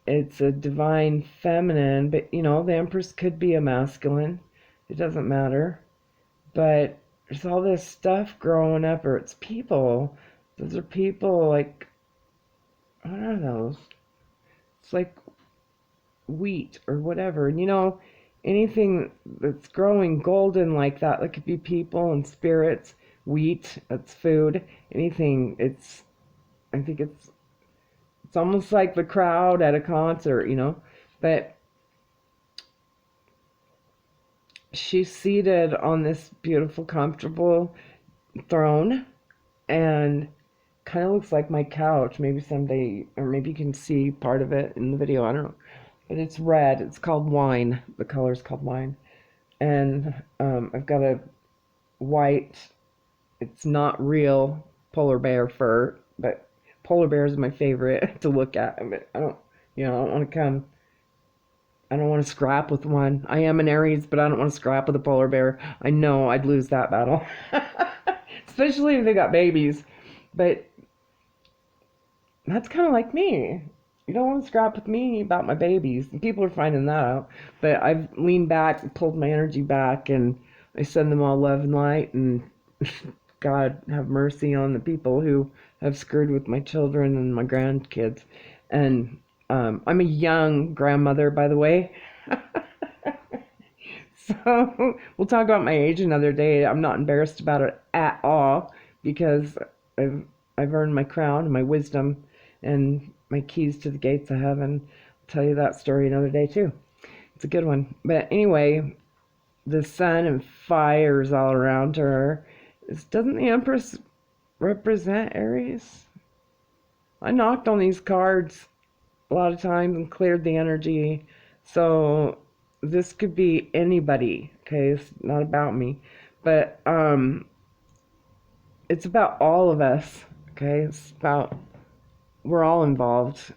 it's a divine feminine, but the Empress could be a masculine. It doesn't matter. But there's all this stuff growing up, or it's people. Those are people like, what are those? It's like wheat or whatever. And anything that's growing golden like that, that could be people and spirits. Wheat, that's food. Anything, I think it's almost like the crowd at a concert. But she's seated on this beautiful, comfortable throne and kind of looks like my couch. Maybe someday, or maybe you can see part of it in the video. I don't know. But it's red. It's called wine. The color's called wine. And I've got a white, it's not real polar bear fur, but polar bears are my favorite to look at. But I don't want to come. I don't want to scrap with one. I am an Aries, but I don't want to scrap with a polar bear. I know I'd lose that battle. Especially if they got babies. But that's kind of like me. You don't want to scrap with me about my babies. And people are finding that out. But I've leaned back and pulled my energy back, and I send them all love and light. And God have mercy on the people who have screwed with my children and my grandkids. And I'm a young grandmother, by the way. So we'll talk about my age another day. I'm not embarrassed about it at all because I've earned my crown and my wisdom and my keys to the gates of heaven. I'll tell you that story another day too. It's a good one. But anyway, the sun and fires all around her. Doesn't the Empress represent Aries? I knocked on these cards a lot of times and cleared the energy. So this could be anybody, okay? It's not about me. But it's about all of us, okay? It's about, we're all involved.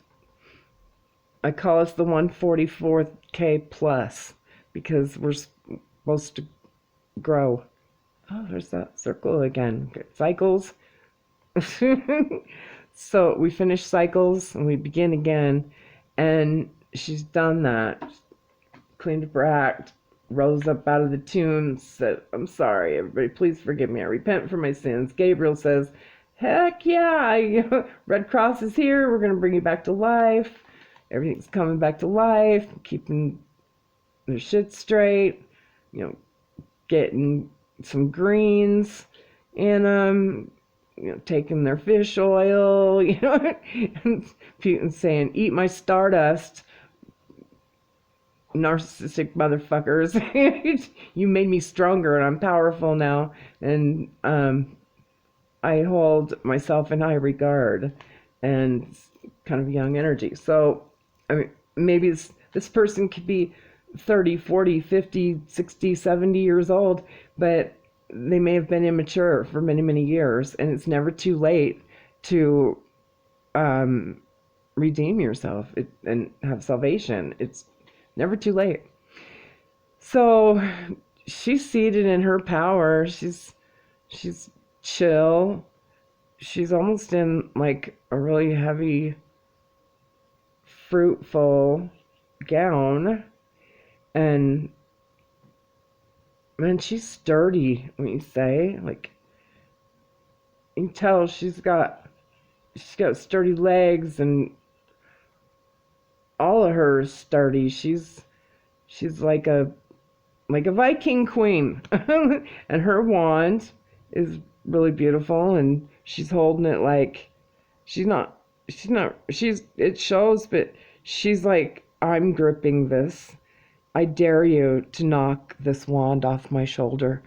I call us the 144K plus because we're supposed to grow. Oh, there's that circle again. Okay. Cycles. So we finish cycles and we begin again. And she's done that. Cleaned up her act. rose up out of the tomb, said, "I'm sorry, everybody, please forgive me. I repent for my sins." Gabriel says, "Heck yeah, Red Cross is here. We're going to bring you back to life. Everything's coming back to life, keeping their shit straight, you know, getting some greens, and taking their fish oil, and Putin saying, 'Eat my stardust, narcissistic motherfuckers.' You made me stronger, and I'm powerful now, and I hold myself in high regard, and kind of young energy." So, I mean, maybe this person could be 30, 40, 50, 60, 70 years old, but they may have been immature for many, many years, and it's never too late to um, redeem yourself and have salvation. It's never too late. So she's seated in her power. She's chill. She's almost in like a really heavy, fruitful gown, and man, she's sturdy. When you say, like, you can tell she's got sturdy legs, and all of her is sturdy. She's like a Viking queen, and her wand is really beautiful, and she's holding it like she's it shows, but she's like, "I'm gripping this. I dare you to knock this wand off my shoulder."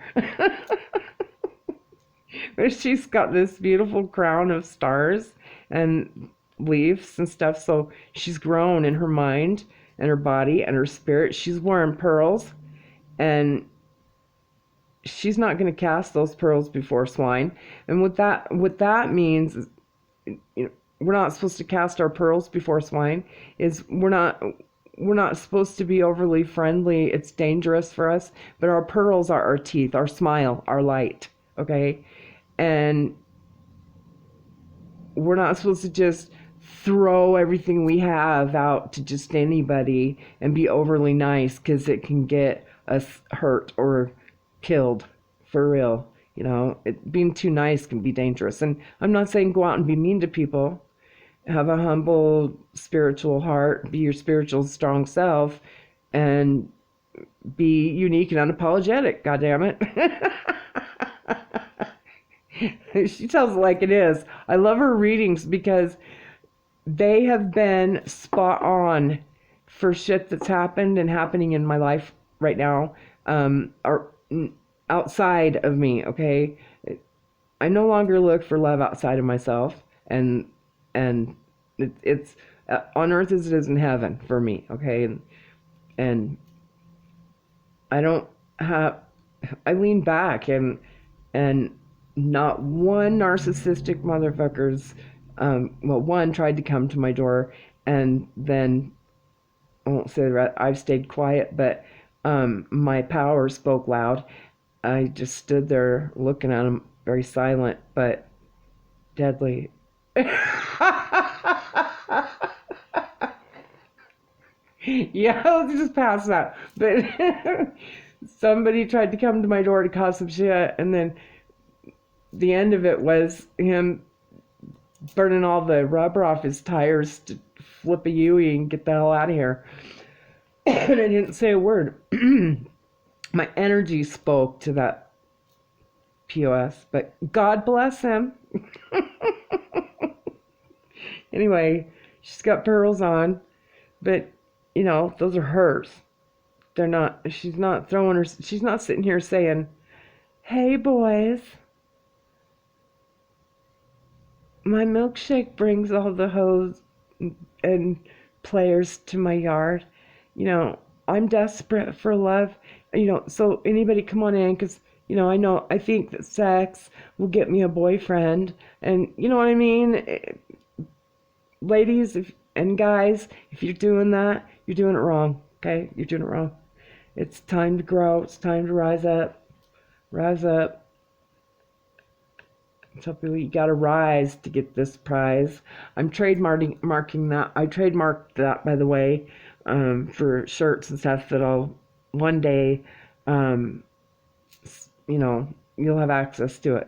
But she's got this beautiful crown of stars and leaves and stuff, so she's grown in her mind and her body and her spirit. She's wearing pearls, and she's not going to cast those pearls before swine. And what that means is, we're not supposed to cast our pearls before swine. Is we're not supposed to be overly friendly. It's dangerous for us. But our pearls are our teeth, our smile, our light. Okay, and we're not supposed to just throw everything we have out to just anybody and be overly nice, because it can get us hurt or killed for real. Being too nice can be dangerous. And I'm not saying go out and be mean to people. Have a humble spiritual heart, be your spiritual strong self, and be unique and unapologetic, god damn it. She tells it like it is. I love her readings because they have been spot on for shit that's happened and happening in my life right now, or outside of me. Okay, I no longer look for love outside of myself, and it's on earth as it is in heaven for me. Okay, and I don't have. I lean back, and not one narcissistic motherfucker's. Well, one tried to come to my door, and then I won't say that I've stayed quiet, but my power spoke loud. I just stood there looking at him, very silent but deadly. Yeah, let's just pass that. But somebody tried to come to my door to cause some shit, and then the end of it was him burning all the rubber off his tires to flip a Yui and get the hell out of here. And I didn't say a word. My energy spoke to that POS, but God bless him. Anyway, she's got pearls on, but those are hers. They're not. She's not throwing her. She's not sitting here saying, "Hey boys, my milkshake brings all the hoes and players to my yard. I'm desperate for love. So anybody come on in, because I think that sex will get me a boyfriend, and you know what I mean." Ladies and guys, if you're doing that, you're doing it wrong. Okay, you're doing it wrong. It's time to grow. It's time to rise up. Rise up. Tell people you gotta rise to get this prize. I'm trademarking that. I trademarked that, by the way, for shirts and stuff that I'll one day, um, you'll have access to it.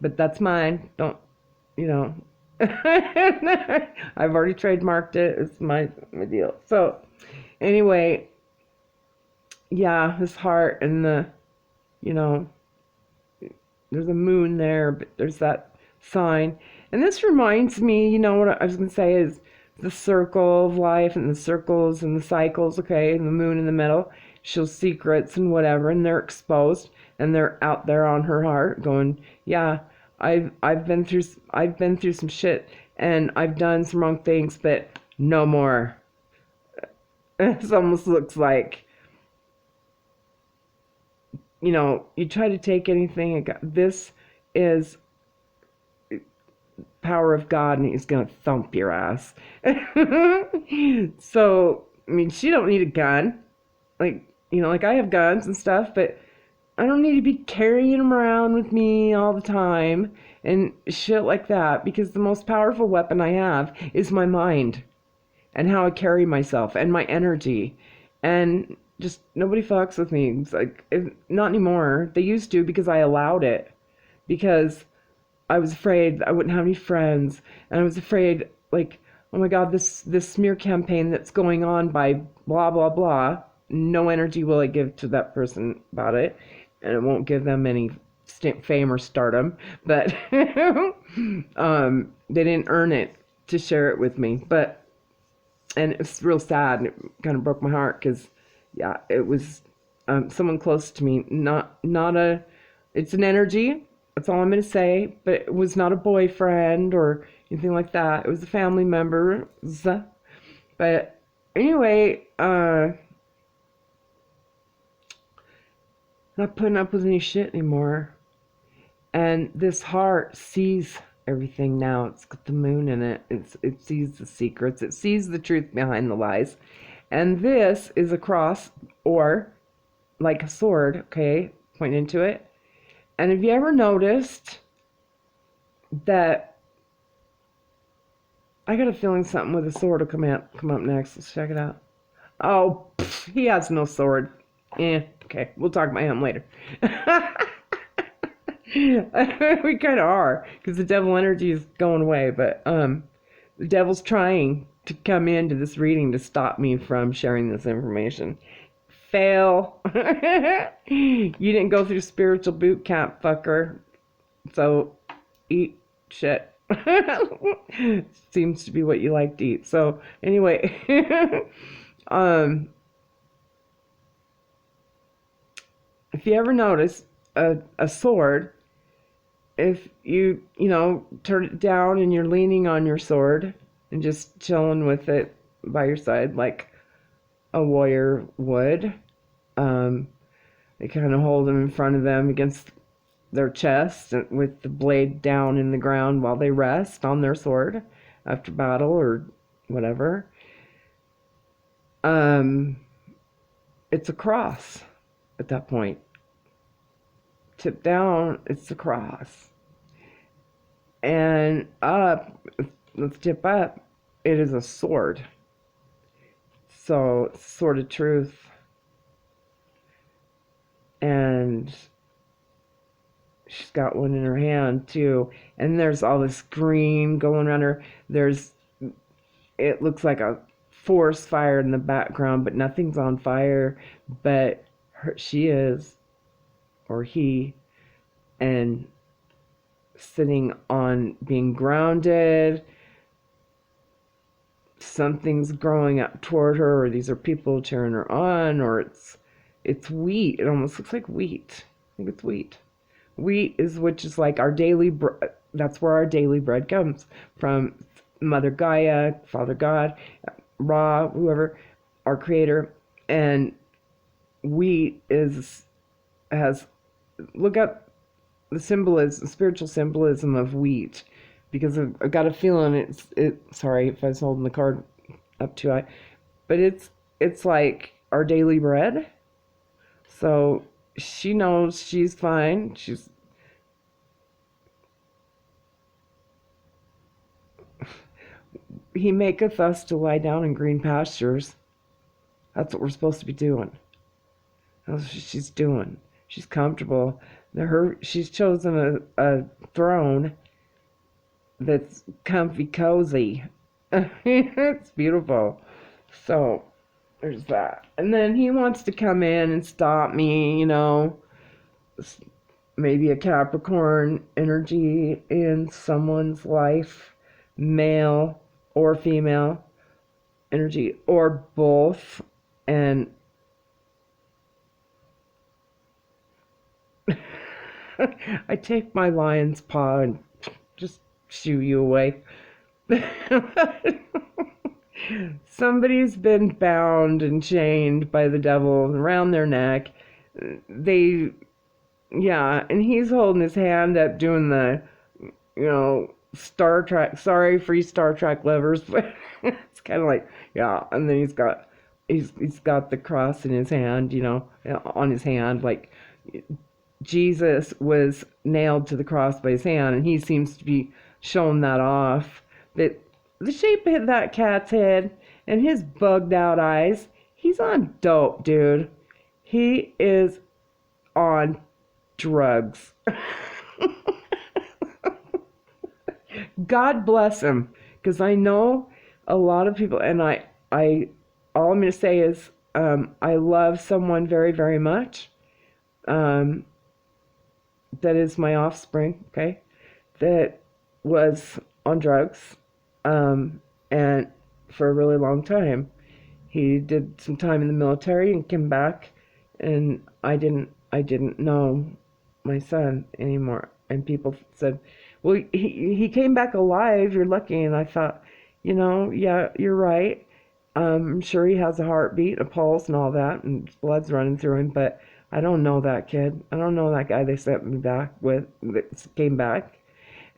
But that's mine. Don't, you know. I've already trademarked it. It's my deal. So anyway, yeah, his heart and you know, there's a moon there, but there's that sign. And this reminds me, what I was going to say is the circle of life and the circles and the cycles, okay, and the moon in the middle shows secrets and whatever, and they're exposed and they're out there on her heart going, yeah, I've been through some shit and I've done some wrong things, but no more. It almost looks like, you try to take anything. This is power of God, and he's gonna thump your ass. So, I mean, she don't need a gun. Like I have guns and stuff, but I don't need to be carrying them around with me all the time and shit like that, because the most powerful weapon I have is my mind and how I carry myself and my energy. And just nobody fucks with me. It's like, not anymore. They used to, because I allowed it. Because I was afraid I wouldn't have any friends, and I was afraid, like, oh my God, this smear campaign that's going on by blah blah blah. No energy will I give to that person about it, and it won't give them any fame or stardom. But they didn't earn it to share it with me. But and it's real sad, and it kind of broke my heart because, yeah, it was someone close to me. Not a. It's an energy. That's all I'm going to say. But it was not a boyfriend or anything like that. It was a family member. But anyway, not putting up with any shit anymore. And this heart sees everything now. It's got the moon in it. It sees the secrets. It sees the truth behind the lies. And this is a cross, or like a sword, okay, pointing into it. And have you ever noticed that I got a feeling something with a sword will come up next. Let's check it out. Oh, he has no sword. Okay, we'll talk about him later. We kind of are, because the devil energy is going away, but the devil's trying to come into this reading to stop me from sharing this information. Fail. You didn't go through spiritual boot camp, fucker. So eat shit. Seems to be what you like to eat. So anyway, if you ever notice a sword, if you turn it down and you're leaning on your sword and just chilling with it by your side like a warrior would, they kind of hold them in front of them against their chest with the blade down in the ground while they rest on their sword after battle or whatever. It's a cross at that point. Tip down, it's a cross. And up, let's tip up, it is a sword. So it's a sword of truth. And she's got one in her hand too. And there's all this green going around her. It looks like a forest fire in the background, but nothing's on fire. But she is, or he, and sitting on being grounded. Something's growing up toward her, or these are people cheering her on, or it's wheat. It almost looks like wheat. I think it's wheat. Wheat is, which is like our daily bread. That's where our daily bread comes from. Mother Gaia, Father God, Ra, whoever, our creator. And wheat has, look up the symbolism, spiritual symbolism of wheat, because I've got a feeling sorry if I was holding the card up too high, but it's like our daily bread. So she knows she's fine. He maketh us to lie down in green pastures. That's what we're supposed to be doing. That's what she's doing. She's comfortable. She's chosen a throne that's comfy cozy. It's beautiful. So there's that. And then he wants to come in and stop me, maybe a Capricorn energy in someone's life, male or female energy, or both. And I take my lion's paw and just shoo you away. Somebody's been bound and chained by the devil around their neck. They, yeah, and he's holding his hand up doing the, Star Trek. Sorry, free Star Trek lovers, but it's kind of like, yeah. And then he's got the cross in his hand, on his hand, like Jesus was nailed to the cross by his hand, and he seems to be showing that off. But the shape of that cat's head and his bugged out eyes, he's on dope, dude. He is on drugs. God bless him, because I know a lot of people, and all I'm going to say is, I love someone very, very much. That is my offspring, okay, that was on drugs, and for a really long time. He did some time in the military and came back, and I didn't know my son anymore. And people said, well, he came back alive, you're lucky. And I thought, yeah, you're right. I'm sure he has a heartbeat, a pulse, and all that, and blood's running through him, but I don't know that kid. I don't know that guy they sent me back with that came back.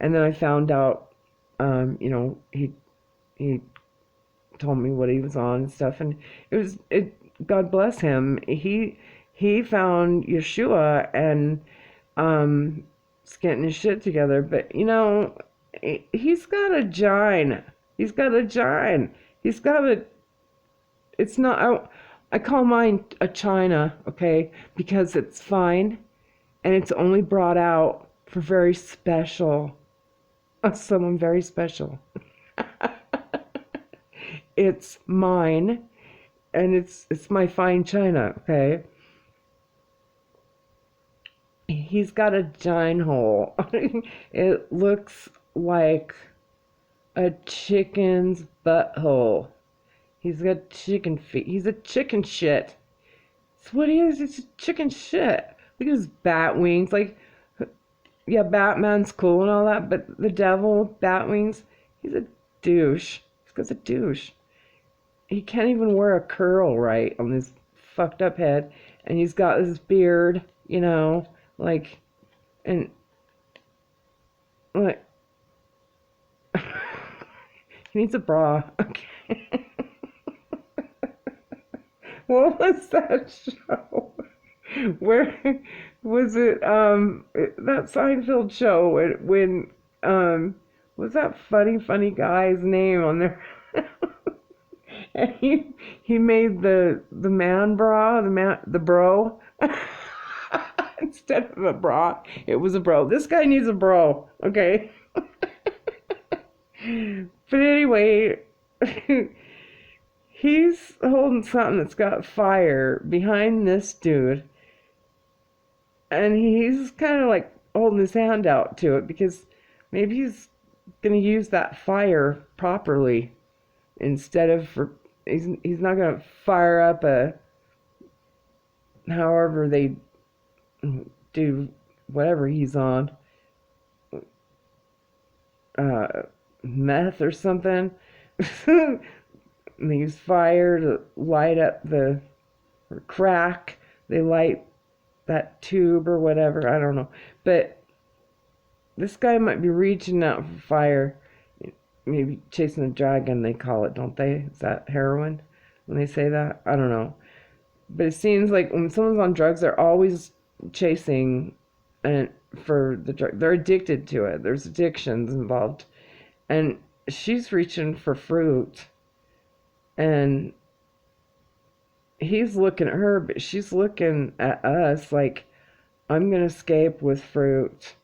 And then I found out, he told me what he was on and stuff, and God bless him. He found Yeshua and is getting his shit together. But he's got a gine. He's got a gine. He's got a. It's not. I call mine a china, okay, because it's fine, and it's only brought out for very special, someone very special. It's mine, and it's my fine china, okay. He's got a giant hole. It looks like a chicken's butthole. He's got chicken feet. He's a chicken shit. That's what he is. It's a chicken shit. Look at his bat wings. Like, yeah, Batman's cool and all that, but the devil, bat wings, he's a douche. He's a douche. He can't even wear a curl right on his fucked up head, and he's got this beard, like, and like, he needs a bra. Okay. What was that show? Where was it? That Seinfeld show when was that funny guy's name on there? And he made the man bra, the bro. Instead of a bra, it was a bro. This guy needs a bro, okay? But anyway, he's holding something that's got fire behind this dude. And he's kind of like holding his hand out to it because maybe he's going to use that fire properly instead of he's not going to fire up however they do whatever he's on, meth or something. They use fire to light up or crack. They light that tube or whatever. I don't know. But this guy might be reaching out for fire. Maybe chasing a dragon, they call it, don't they? Is that heroin when they say that? I don't know. But it seems like when someone's on drugs, they're always chasing for the drug. They're addicted to it. There's addictions involved. And she's reaching for fruit. And he's looking at her, but she's looking at us like, I'm gonna escape with fruit,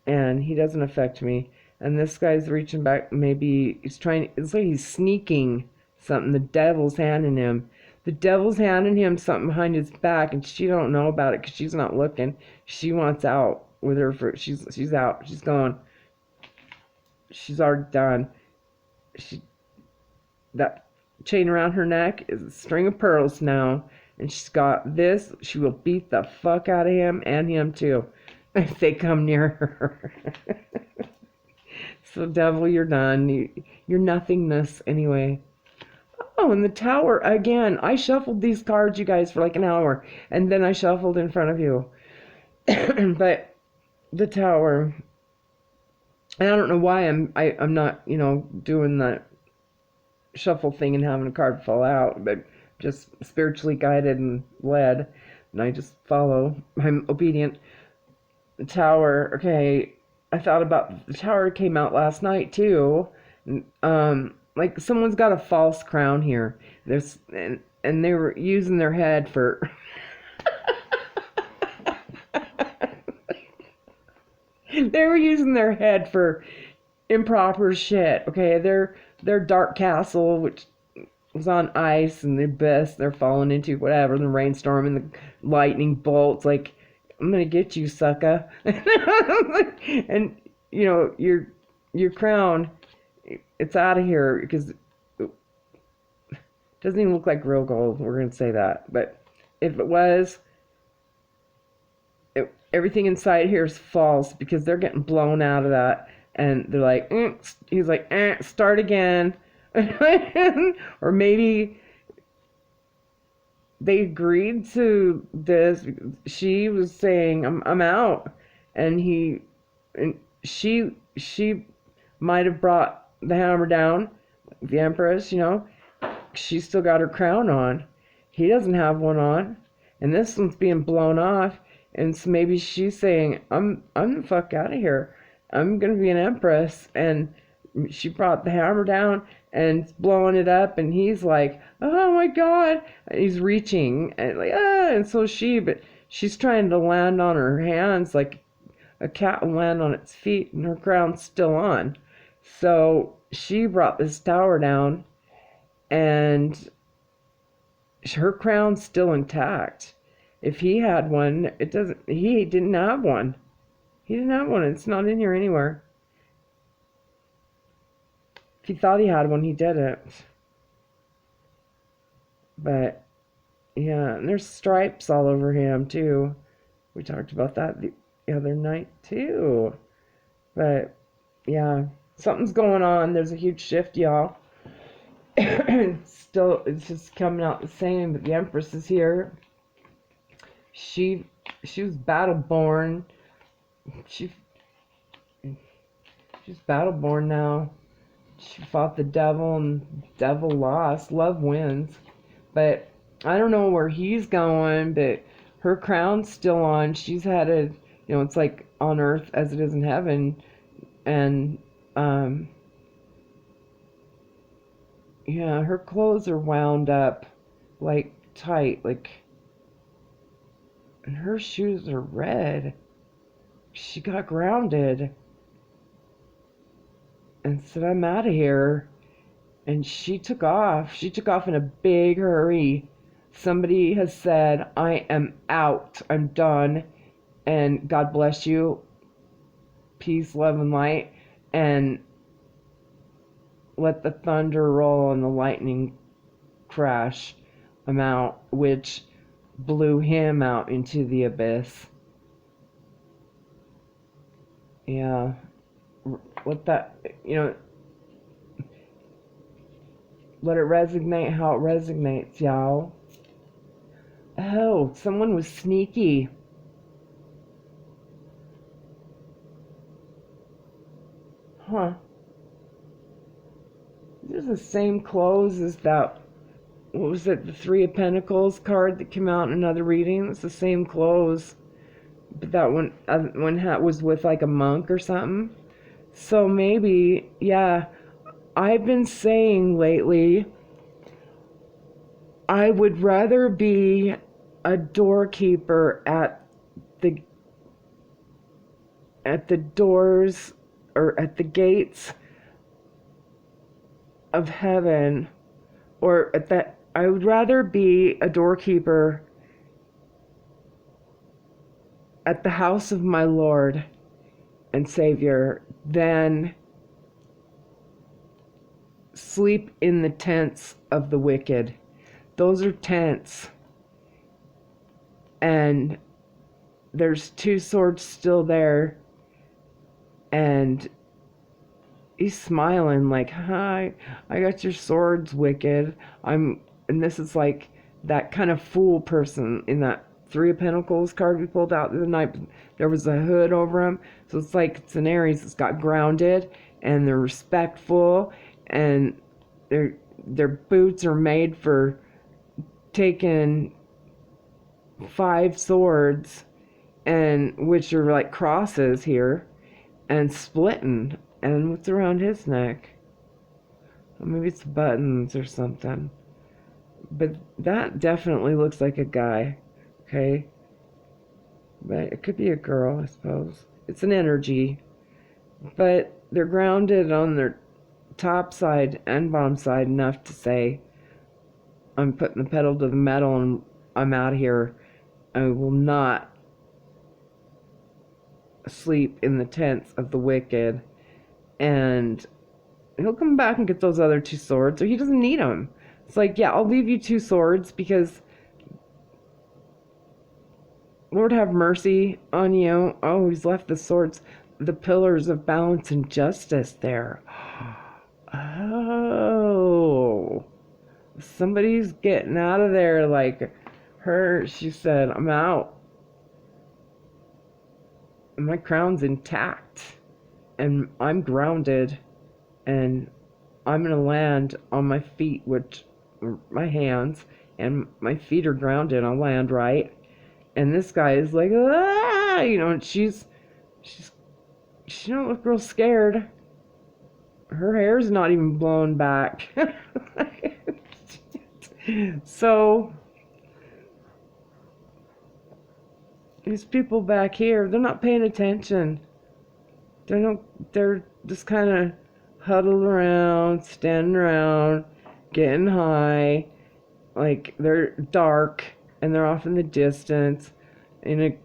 and he doesn't affect me. And this guy's reaching back, maybe he's trying, it's like he's sneaking something. The devil's handing him. The devil's handing him something behind his back, and she don't know about it because she's not looking. She wants out with her fruit. She's out. She's gone. She's already done. She that chain around her neck is a string of pearls now, and she's got this. She will beat the fuck out of him and him too if they come near her. So, devil, you're done. You're nothingness anyway. Oh, and the tower again. I shuffled these cards, you guys, for like an hour, and then I shuffled in front of you. But the tower, and I don't know why I'm not, doing the shuffle thing and having a card fall out, but just spiritually guided and led, and I just follow. I'm obedient. The tower, okay, I thought about the tower came out last night too. Like someone's got a false crown here. And they were using their head for they were using their head for improper shit. Okay, their dark castle, which was on ice, and the abyss they're falling into, whatever, the rainstorm and the lightning bolts, like, I'm gonna get you, sucker. And your crown, it's out of here because it doesn't even look like real gold. We're gonna say that, but if it was, everything inside here is false because they're getting blown out of that, and they're like, he's like, start again, or maybe they agreed to this. She was saying, I'm out, and she might have brought the hammer down, the Empress, she still got her crown on. He doesn't have one on, and this one's being blown off, and so maybe she's saying, I'm the fuck out of here. I'm gonna be an empress, and she brought the hammer down and blowing it up, and he's like, oh my god, and he's reaching, and like, and so but she's trying to land on her hands like a cat will land on its feet, and her crown's still on. So she brought this tower down, and her crown's still intact. If he had one, he didn't have one. He didn't have one. It's not in here anywhere. If he thought he had one, he didn't. But, yeah, and there's stripes all over him, too. We talked about that the other night, too. But, yeah, something's going on. There's a huge shift, y'all. Still, it's just coming out the same, but the Empress is here. She was battle-born. She's battle-born now. She fought the devil, and the devil lost. Love wins. But I don't know where he's going, but her crown's still on. She's headed, it's like on earth as it is in heaven. And, yeah, her clothes are wound up, like, tight, like, and her shoes are red. She got grounded and said, I'm out of here. And she took off. She took off in a big hurry. Somebody has said, I am out. I'm done. And God bless you. Peace, love, and light. And let the thunder roll and the lightning crash. I'm out, which blew him out into the abyss. Yeah. Let that, let it resonate how it resonates, y'all. Oh, someone was sneaky. Huh. These are the same clothes as that, what was it, the Three of Pentacles card that came out in another reading? It's the same clothes. But that one was with like a monk or something. So maybe, yeah, I've been saying lately, I would rather be a doorkeeper the at the doors or at the gates of heaven, or at that. I would rather be a doorkeeper at the house of my Lord and Savior than sleep in the tents of the wicked. Those are tents, and there's two swords still there, and he's smiling like, "Hi, I got your swords, wicked." And this is like that kind of fool person in that Three of Pentacles card we pulled out the other night. There was a hood over him, so it's like it's an Aries that's got grounded, and they're respectful, and their boots are made for taking 5 swords, and which are like crosses here, and splitting. And what's around his neck? Well, maybe it's buttons or something. But that definitely looks like a guy. Okay? But it could be a girl, I suppose. It's an energy. But they're grounded on their top side and bottom side enough to say, I'm putting the pedal to the metal and I'm out of here. I will not sleep in the tents of the wicked. And he'll come back and get those other 2 swords, or he doesn't need them. It's like, yeah, I'll leave you 2 swords because Lord have mercy on you. Oh, he's left the swords, the pillars of balance and justice there. Oh, somebody's getting out of there like her. She said, I'm out. My crown's intact. And I'm grounded, and I'm going to land on my feet, which my hands, and my feet are grounded. I'll land right. And this guy is like, ah, and she don't look real scared. Her hair's not even blown back. So these people back here, they're not paying attention. They're just kind of huddled around, standing around, getting high. Like, they're dark, and they're off in the distance. In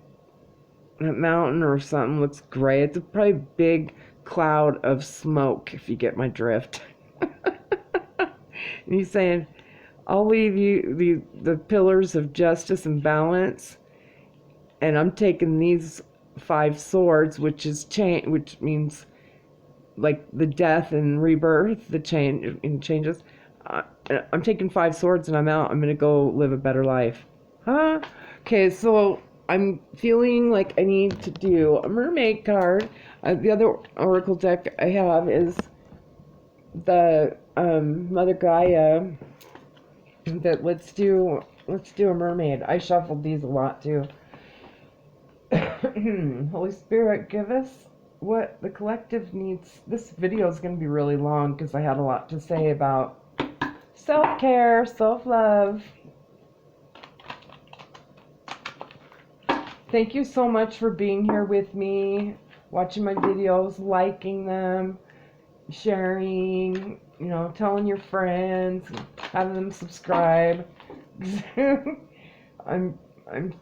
a mountain or something looks gray. It's probably a big cloud of smoke, if you get my drift. And he's saying, I'll leave you the pillars of justice and balance, and I'm taking these 5 swords, which means like the death and rebirth, the changes. I'm taking 5 swords and I'm out. I'm gonna go live a better life. Huh? Okay, so I'm feeling like I need to do a mermaid card. The other oracle deck I have is the Mother Gaia. That let's do a mermaid. I shuffled these a lot too. Holy Spirit, give us what the collective needs. This video is going to be really long because I had a lot to say about self-care, self-love. Thank you so much for being here with me, watching my videos, liking them, sharing, telling your friends, having them subscribe. I'm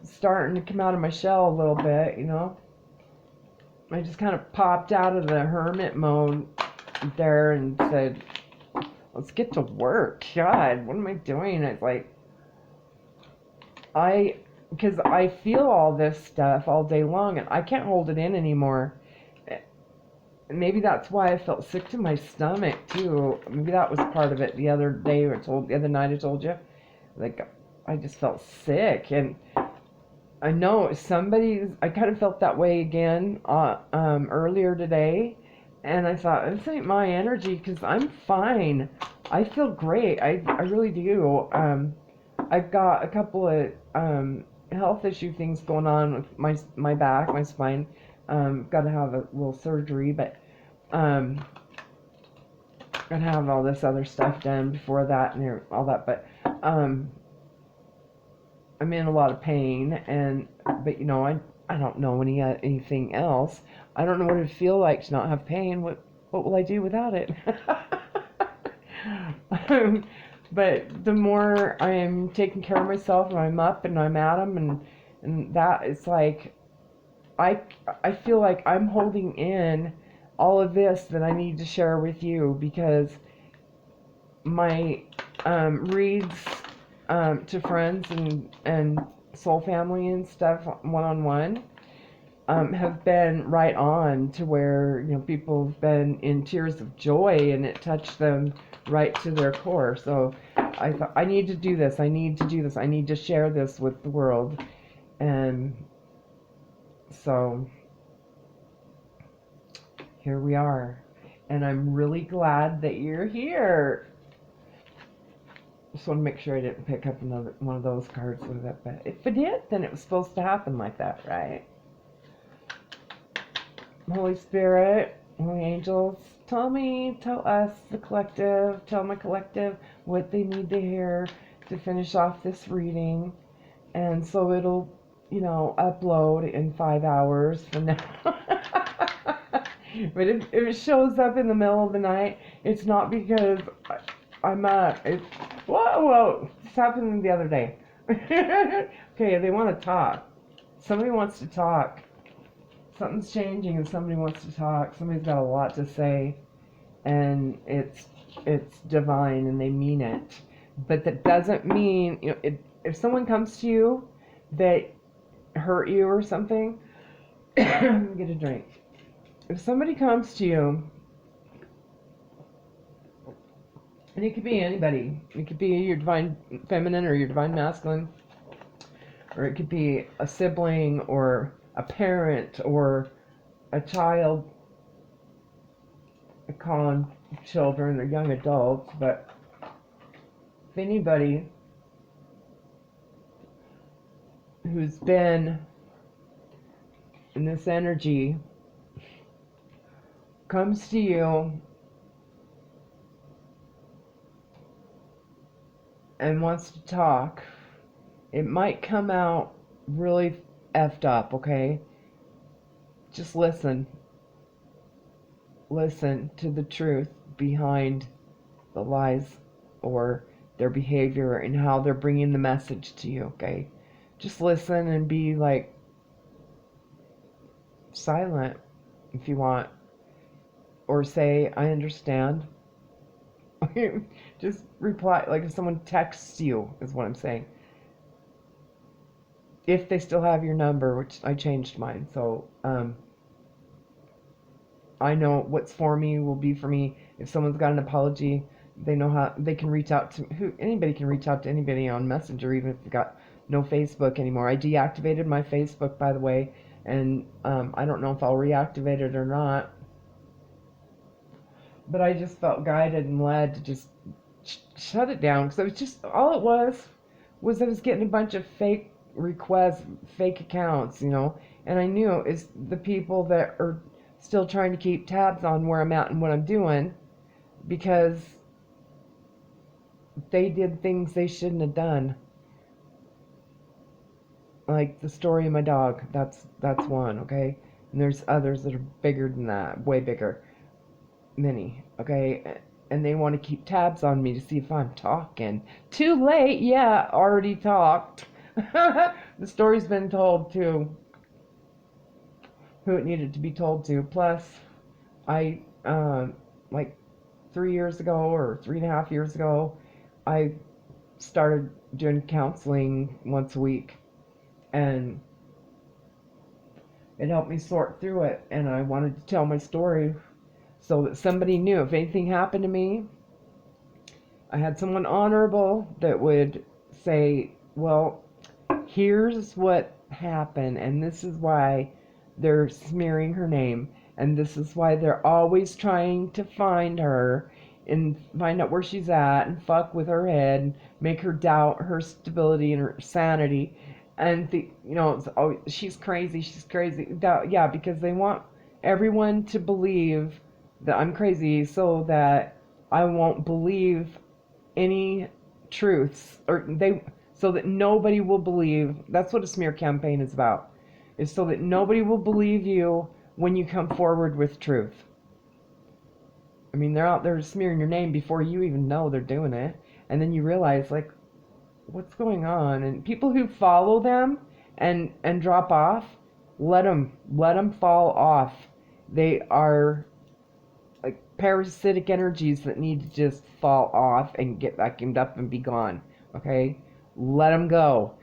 starting to come out of my shell a little bit, I just kind of popped out of the hermit mode there and said, let's get to work. God, what am I doing? It's like, because I feel all this stuff all day long and I can't hold it in anymore. And maybe that's why I felt sick to my stomach too. Maybe that was part of it. The other night I told you, like, I just felt sick, and I know I kind of felt that way again earlier today, and I thought, this ain't my energy because I'm fine. I feel great. I really do. I've got a couple of health issue things going on with my back, my spine. Got to have a little surgery, but gotta have all this other stuff done before that and all that. But I'm in a lot of pain, but I don't know anything else. I don't know what it'd feel like to not have pain. What will I do without it? But the more I'm taking care of myself and I'm up and I'm at them, and that it's like I I feel like I'm holding in all of this that I need to share with you, because my reads to friends and soul family and stuff one-on-one have been right on, to where people have been in tears of joy, and it touched them right to their core. So I thought, I need to do this. I need to do this. I need to share this with the world. And so here we are. And I'm really glad that you're here. Just want to make sure I didn't pick up another one of those cards with it. But if I did, then it was supposed to happen like that, right? Holy Spirit, Holy Angels, tell us, the collective, tell my collective what they need to hear to finish off this reading. And so it'll, upload in 5 hours from now. But if it shows up in the middle of the night, it's not because I'm whoa, this happened the other day. Okay, they want to talk. Somebody wants to talk. Something's changing and somebody wants to talk. Somebody's got a lot to say, and it's divine and they mean it. But that doesn't mean, if someone comes to you that hurt you or something, get a drink. If somebody comes to you, and it could be anybody, it could be your divine feminine or your divine masculine, or it could be a sibling or a parent or a child. I call them children or young adults, but if anybody who's been in this energy comes to you and wants to talk, it might come out really effed up, okay? Just listen. Listen to the truth behind the lies or their behavior and how they're bringing the message to you, okay? Just listen and be like silent if you want, or say, I understand. Just reply, like if someone texts you, is what I'm saying. If they still have your number, which I changed mine, so I know what's for me will be for me. If someone's got an apology, they know how they can reach out to anybody can reach out to anybody on Messenger, even if they've got no Facebook anymore. I deactivated my Facebook, by the way, and I don't know if I'll reactivate it or not. But I just felt guided and led to just shut it down, because it was just, all it was I was getting a bunch of fake requests, fake accounts, and I knew it's the people that are still trying to keep tabs on where I'm at and what I'm doing, because they did things they shouldn't have done. Like the story of my dog, that's one, okay? And there's others that are bigger than that, way bigger. Many, okay? And they want to keep tabs on me to see if I'm talking. Too late, yeah, already talked. The story's been told to who it needed to be told to. Plus, I, like 3 years ago or 3.5 years ago, I started doing counseling once a week, and it helped me sort through it, and I wanted to tell my story so that somebody knew if anything happened to me. I had someone honorable that would say, well, here's what happened, and this is why they're smearing her name, and this is why they're always trying to find her and find out where she's at and fuck with her head and make her doubt her stability and her sanity, and oh, she's crazy, yeah, because they want everyone to believe that I'm crazy, so that I won't believe any truths, or so that nobody will believe. That's what a smear campaign is about. Is so that nobody will believe you when you come forward with truth. I mean, they're out there smearing your name before you even know they're doing it. And then you realize, like, what's going on? And people who follow them and drop off, let them fall off. They are like parasitic energies that need to just fall off and get vacuumed up and be gone. Okay? Let them go.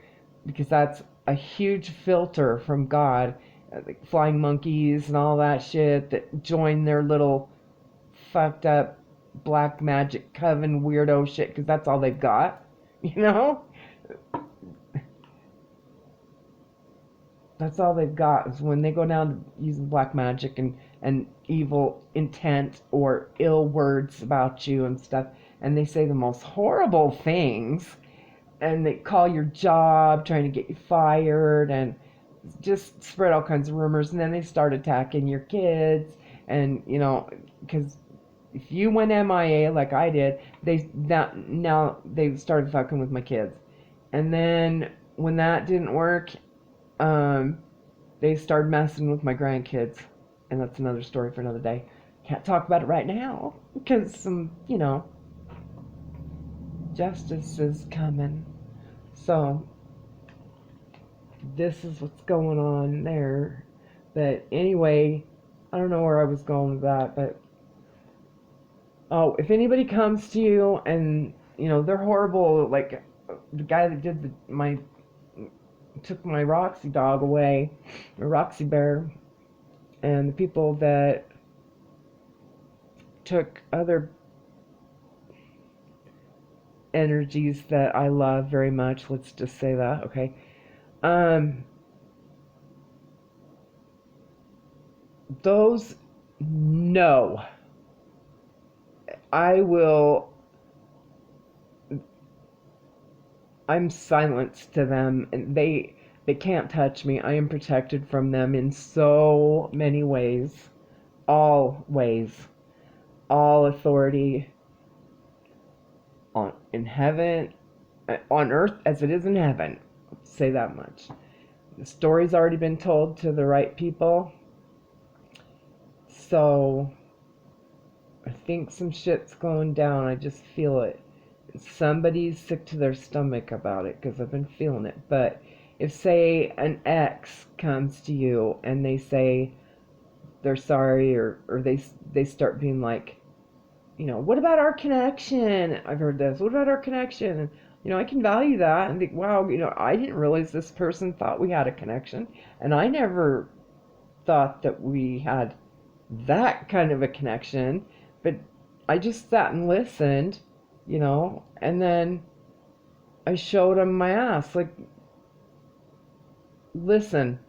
Because that's a huge filter from God. Like flying monkeys and all that shit that join their little fucked up black magic coven weirdo shit, because that's all they've got. You know? That's all they've got is when they go down using black magic and evil intent or ill words about you and stuff, and they say the most horrible things, and they call your job trying to get you fired and just spread all kinds of rumors, and then they start attacking your kids, and because if you went MIA like I did, now they started fucking with my kids, and then when that didn't work, they started messing with my grandkids, and that's another story for another day. Can't talk about it right now because justice is coming. So this is what's going on there. But anyway, I don't know where I was going with that, but if anybody comes to you and they're horrible, like the guy that did took my Roxy dog away, or Roxy bear, and the people that took other energies that I love very much, let's just say that, okay? Those, no. I'm silenced to them, and they can't touch me. I am protected from them in so many ways. All ways. All authority in heaven, on earth as it is in heaven. I'll say that much. The story's already been told to the right people. So I think some shit's going down. I just feel it. Somebody's sick to their stomach about it, because I've been feeling it. But if, say, an ex comes to you and they say they're sorry, or they start being like, what about our connection? I've heard this. What about our connection? And, I can value that and think, wow, I didn't realize this person thought we had a connection, and I never thought that we had that kind of a connection, but I just sat and listened, and then I showed him my ass, like, listen,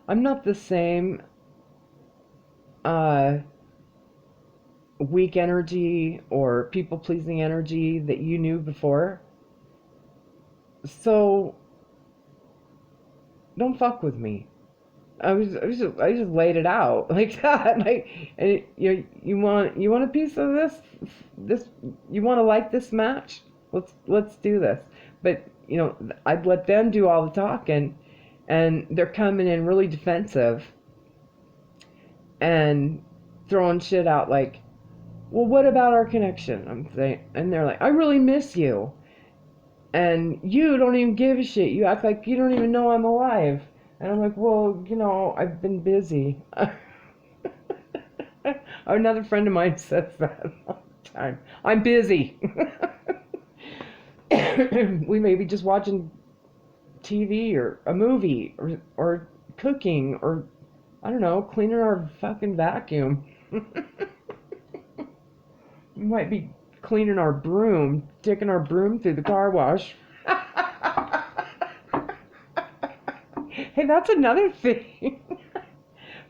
I'm not the same weak energy or people-pleasing energy that you knew before, so don't fuck with me. I just laid it out like that. Like, and you want a piece of this, you want to like this match? Let's do this. But I'd let them do all the talking, and they're coming in really defensive and throwing shit out like, well, what about our connection? I'm saying, and they're like, I really miss you, and you don't even give a shit. You act like you don't even know I'm alive. And I'm like, well, I've been busy. Another friend of mine says that all the time. I'm busy. We may be just watching TV or a movie or cooking or, I don't know, cleaning our fucking vacuum. We might be cleaning our broom, taking our broom through the car wash. Hey, that's another thing.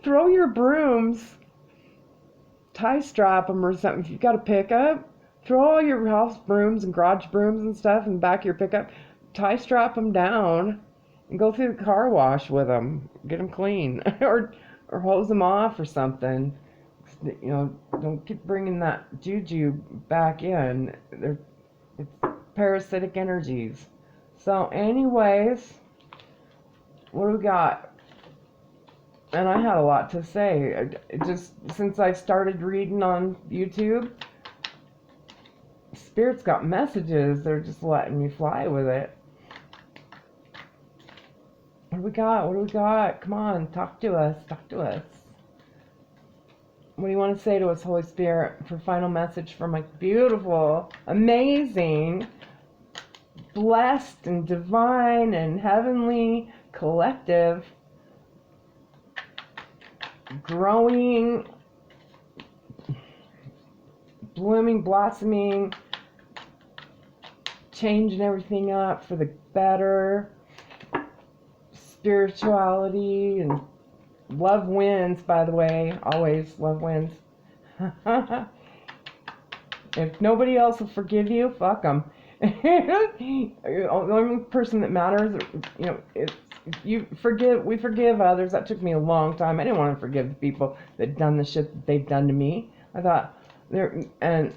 Throw your brooms, tie strap them or something. If you've got a pickup, throw all your house brooms and garage brooms and stuff in the back of your pickup, tie strap them down, and go through the car wash with them. Get them clean. or hose them off or something. Don't keep bringing that juju back in. It's parasitic energies. So anyways, what do we got? And I had a lot to say. Just since I started reading on YouTube, Spirit's got messages. They're just letting me fly with it. What do we got? What do we got? Come on, talk to us. Talk to us. What do you want to say to us, Holy Spirit, for final message for my beautiful, amazing, blessed and divine and heavenly collective, growing, blooming, blossoming, changing everything up for the better, spirituality, and love wins, by the way. Always love wins. If nobody else will forgive you, fuck them. The only person that matters, we forgive others. That took me a long time. I didn't want to forgive the people that done the shit that they've done to me. I thought a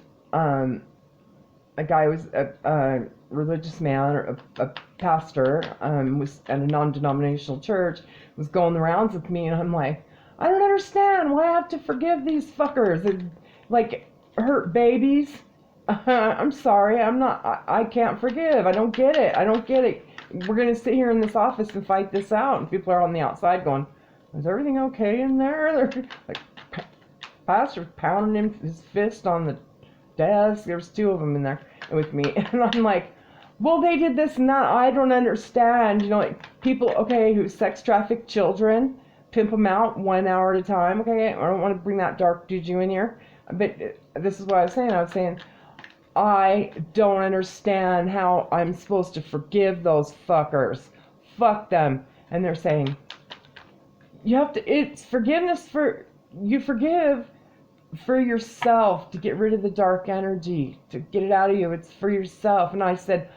guy was a religious man, or a pastor, was at a non-denominational church, was going the rounds with me, and I'm like, I don't understand why I have to forgive these fuckers. They, like, hurt babies. I'm sorry, I can't forgive. I don't get it. We're going to sit here in this office and fight this out, and people are on the outside going, is everything okay in there? They're like, pastor's pounding his fist on the desk. There's two of them in there with me, and I'm like, well, they did this and that. I don't understand. Like, people, okay, who sex traffic children, pimp them out 1 hour at a time. Okay, I don't want to bring that dark juju in here, but this is what I was saying. I don't understand how I'm supposed to forgive those fuckers. Fuck them. And they're saying, it's forgiveness you forgive for yourself, to get rid of the dark energy, to get it out of you. It's for yourself. And I said,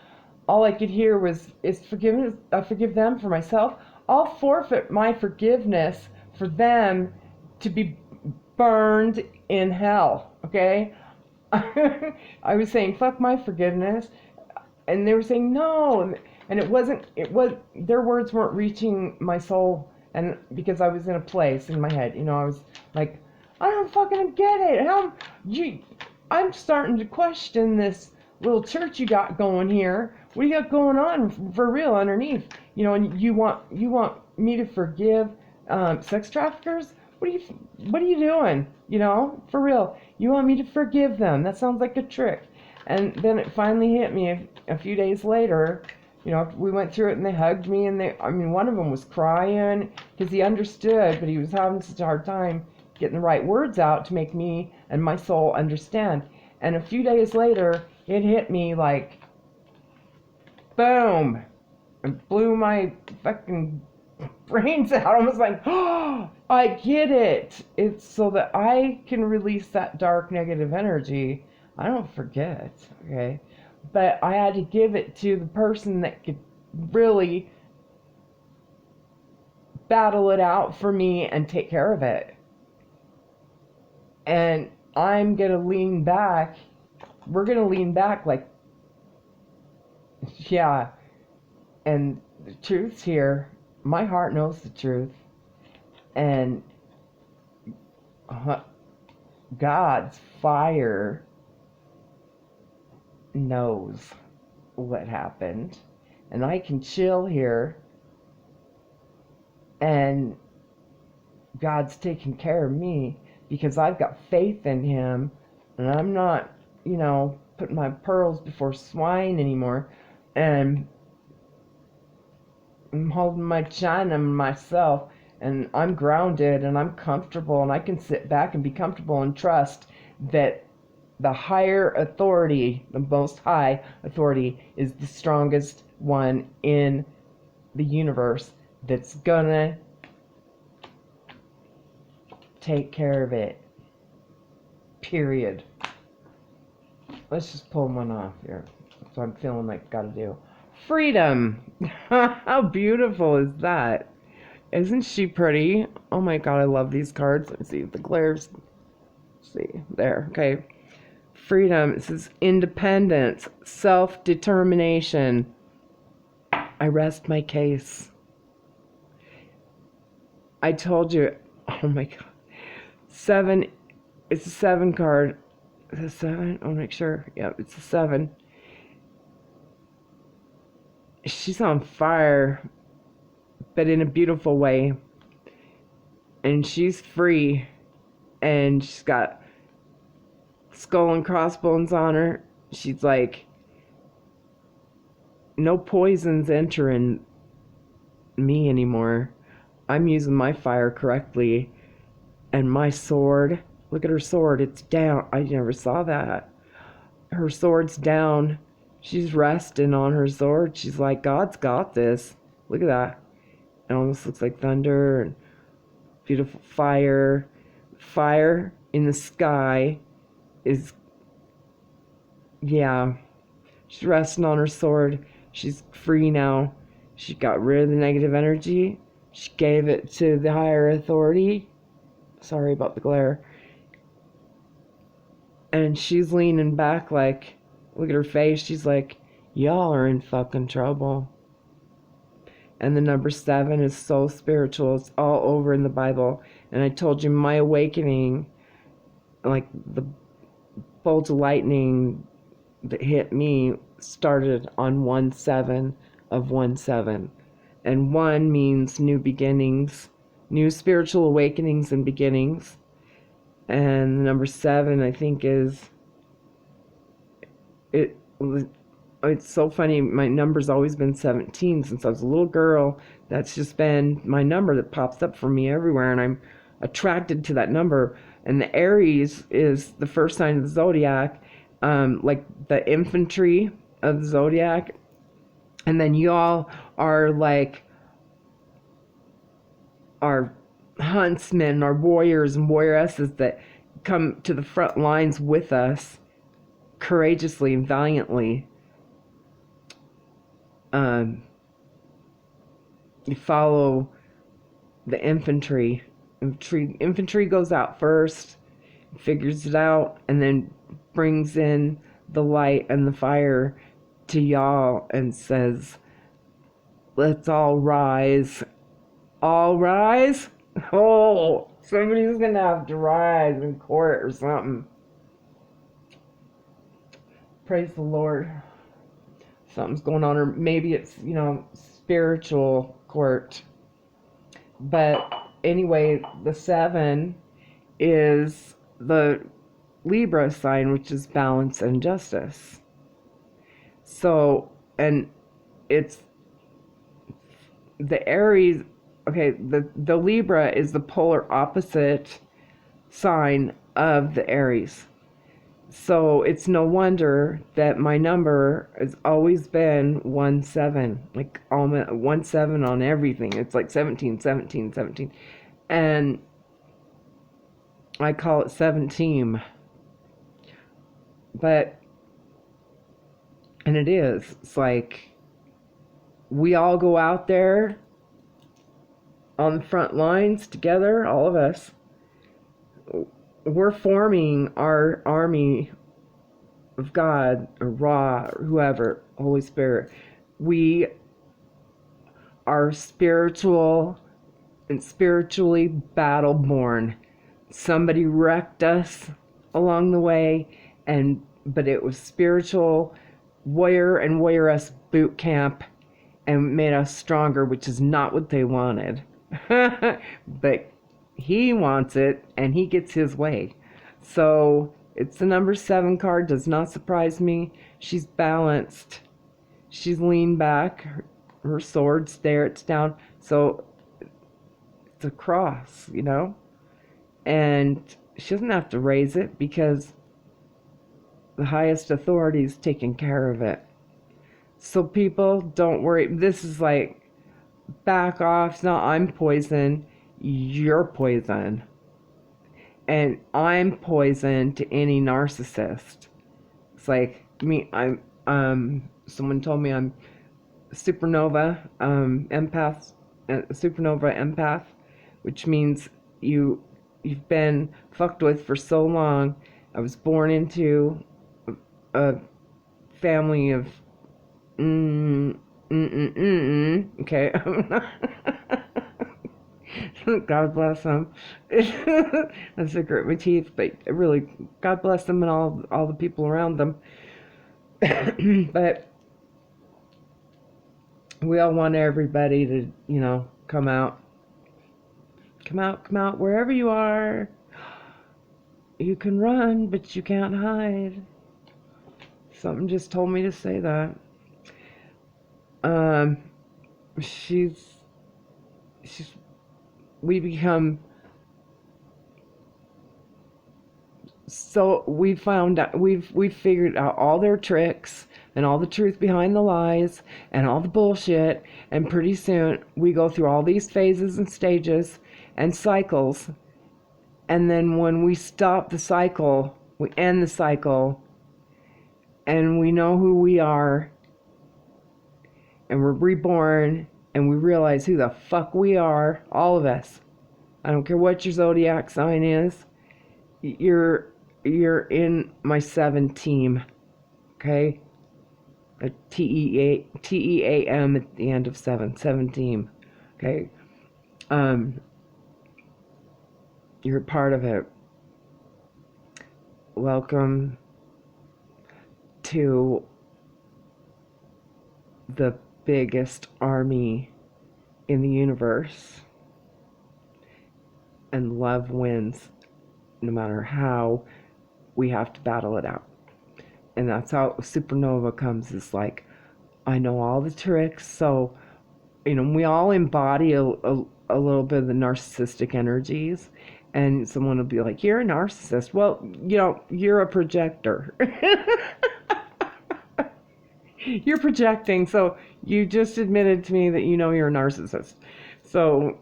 all I could hear was, it's forgiveness. I forgive them for myself. I'll forfeit my forgiveness for them to be burned in hell. Okay? I was saying, fuck my forgiveness. And they were saying, no. And their words weren't reaching my soul. And because I was in a place in my head, I was like, I don't fucking get it. I'm starting to question this little church you got going here. What do you got going on for real underneath? And you want me to forgive sex traffickers? What are you doing? For real. You want me to forgive them? That sounds like a trick. And then it finally hit me a few days later. We went through it and they hugged me, and one of them was crying because he understood, but he was having such a hard time getting the right words out to make me and my soul understand. And a few days later, it hit me like, boom, and blew my fucking brains out. I was like, oh, I get it. It's so that I can release that dark negative energy. I don't forget, okay? But I had to give it to the person that could really battle it out for me and take care of it. And I'm going to lean back. We're going to lean back like, yeah. And the truth's here. My heart knows the truth. And God's fire knows what happened. And I can chill here. And God's taking care of me because I've got faith in Him. And I'm not, putting my pearls before swine anymore. And I'm holding my china myself, and I'm grounded and I'm comfortable, and I can sit back and be comfortable and trust that the higher authority, the most high authority, is the strongest one in the universe that's gonna take care of it. Period. Let's just pull one off here. So I'm feeling like gotta do. Freedom. How beautiful is that? Isn't she pretty? Oh my god, I love these cards. Let me see the glares. Let's see there. Okay. Freedom. It says independence, self-determination, I rest my case. I told you, oh my God. 7, it's a 7 card. Is it 7? I'll make sure. Yep, it's a 7. She's on fire, but in a beautiful way. And she's free. And she's got skull and crossbones on her. She's like, no poisons entering me anymore. I'm using my fire correctly. And my sword, look at her sword, it's down. I never saw that. Her sword's down. She's resting on her sword. She's like, God's got this. Look at that. It almost looks like thunder and beautiful fire. Fire in the sky is, yeah. She's resting on her sword. She's free now. She got rid of the negative energy. She gave it to the higher authority. Sorry about the glare. And she's leaning back like, look at her face. She's like, y'all are in fucking trouble. And the number 7 is so spiritual. It's all over in the Bible. And I told you my awakening, like the bolt of lightning that hit me, started on 1/7 of 1/7. And 1 means new beginnings, new spiritual awakenings and beginnings. And the number 7, I think, is it. It's so funny. My number's always been 17 since I was a little girl. That's just been my number that pops up for me everywhere, and I'm attracted to that number. And the Aries is the first sign of the zodiac, like the infantry of the zodiac. And then y'all are like our huntsmen, our warriors and warrioresses that come to the front lines with us courageously and valiantly. You follow the infantry. Infantry goes out first, figures it out, and then brings in the light and the fire to y'all and says, let's all rise. All rise? Oh, somebody's gonna have to rise in court or something. Praise the Lord. Something's going on, or maybe it's, spiritual court. But anyway, the 7 is the Libra sign, which is balance and justice. So, and it's the Aries, okay, the Libra is the polar opposite sign of the Aries. So it's no wonder that my number has always been 1/7, like 1/7 on everything. It's like 17, 17, 17. And I call it 17. But, and it is, it's like we all go out there on the front lines together, all of us. We're forming our army of God, or Ra, or whoever, Holy Spirit. We are spiritual and spiritually battle-born. Somebody wrecked us along the way, but it was spiritual warrior and warrioress boot camp and made us stronger, which is not what they wanted. But he wants it, and he gets his way. So it's the number 7 card. Does not surprise me. She's balanced. She's leaned back. Her sword's there. It's down. So it's a cross, And she doesn't have to raise it because the highest authority is taking care of it. So people, don't worry. This is like, back off. It's not I'm poison. You're poison. And I'm poison to any narcissist. It's like me, someone told me I'm supernova, empath, supernova empath, which means you've been fucked with for so long. I was born into a family of Okay. God bless them. That's a grit my teeth, but really, God bless them and all the people around them. But we all want everybody to, come out. Come out, wherever you are. You can run, but you can't hide. Something just told me to say that. Um, she's, we become, so we've figured out all their tricks and all the truth behind the lies and all the bullshit, and pretty soon we go through all these phases and stages and cycles, and then when we stop the cycle, we end the cycle, and we know who we are, and we're reborn, and we realize who the fuck we are, all of us. I don't care what your zodiac sign is. You're in my 7 team, okay? A TEAM at the end of 7 team, okay? You're a part of it. Welcome to the biggest army in the universe, and love wins no matter how we have to battle it out. And that's how supernova comes, is like, I know all the tricks. So we all embody a little bit of the narcissistic energies, and someone will be like, you're a narcissist. Well, you're a projector. You're projecting, so you just admitted to me that you're a narcissist. So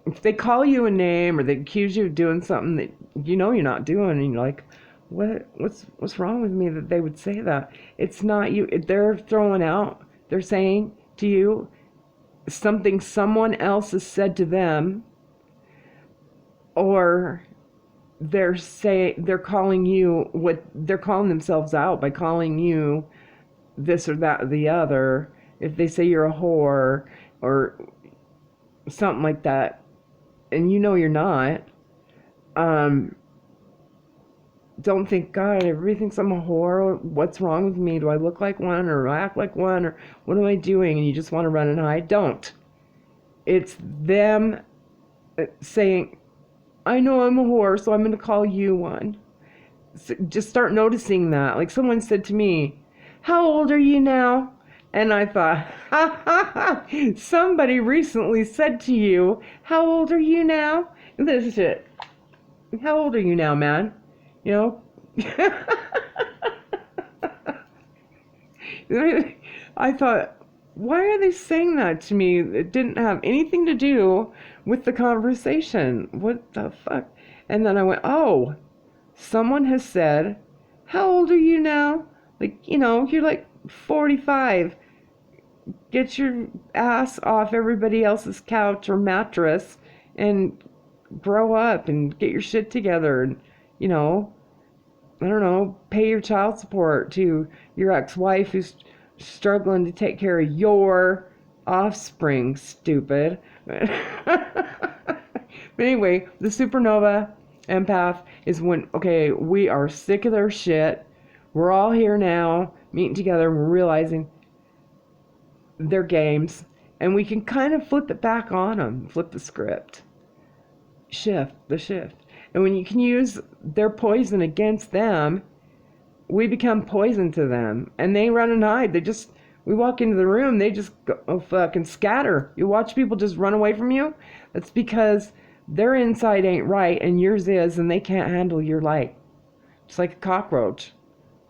if they call you a name or they accuse you of doing something that you're not doing, and you're like, what's wrong with me that they would say that? It's not you. They're saying to you something someone else has said to them, or they're calling you what they're calling themselves out by calling you this or that or the other. If they say you're a whore or something like that, and you're not, don't think, God, everybody thinks I'm a whore. What's wrong with me? Do I look like one, or act like one, or what am I doing? And you just want to run and hide. Don't. It's them saying, I know I'm a whore, so I'm going to call you one. So just start noticing that. Like someone said to me, how old are you now? And I thought, ha ha ha, somebody recently said to you, how old are you now? And this shit. How old are you now, man? I thought, why are they saying that to me? It didn't have anything to do with the conversation. What the fuck? And then I went, oh, someone has said, how old are you now? Like, you're like 45. Get your ass off everybody else's couch or mattress and grow up and get your shit together, and I don't know, pay your child support to your ex-wife who's struggling to take care of your offspring, stupid. But anyway, the supernova empath is when, okay, we are sick of their shit. We're all here now, meeting together, and we're realizing their games, and we can kind of flip it back on them, flip the script, shift. And when you can use their poison against them, we become poison to them, and they run and hide. We walk into the room, they just go fucking scatter. You watch people just run away from you. That's because their inside ain't right and yours is, and they can't handle your light. It's like a cockroach.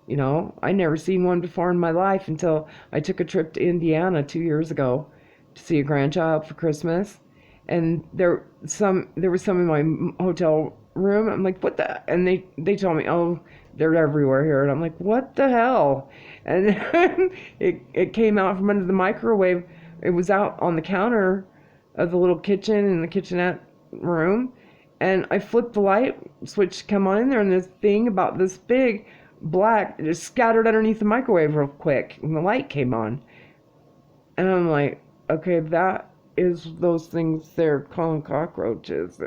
I never seen one before in my life until I took a trip to Indiana 2 years ago to see a grandchild for Christmas. And there was some in my hotel room. I'm like, what the? And they told me, oh, they're everywhere here. And I'm like, what the hell? And it came out from under the microwave. It was out on the counter of the little kitchen in the kitchenette room. And I flipped the light switch, come on in there, and this thing about this big, black, just scattered underneath the microwave real quick, and the light came on. And I'm like, okay, that is those things they're calling cockroaches.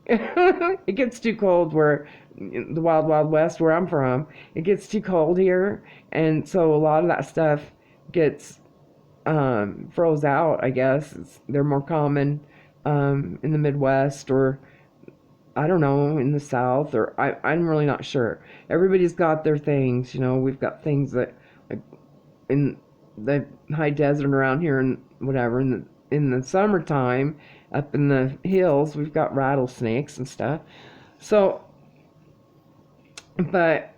It gets too cold where the wild, wild west where I'm from, it gets too cold here. And so a lot of that stuff gets froze out, I guess. They're more common in the Midwest or I don't know, in the South, or I'm really not sure. Everybody's got their things, you know. We've got things that, like, in the high desert around here and whatever, in the summertime, up in the hills, we've got rattlesnakes and stuff. So, but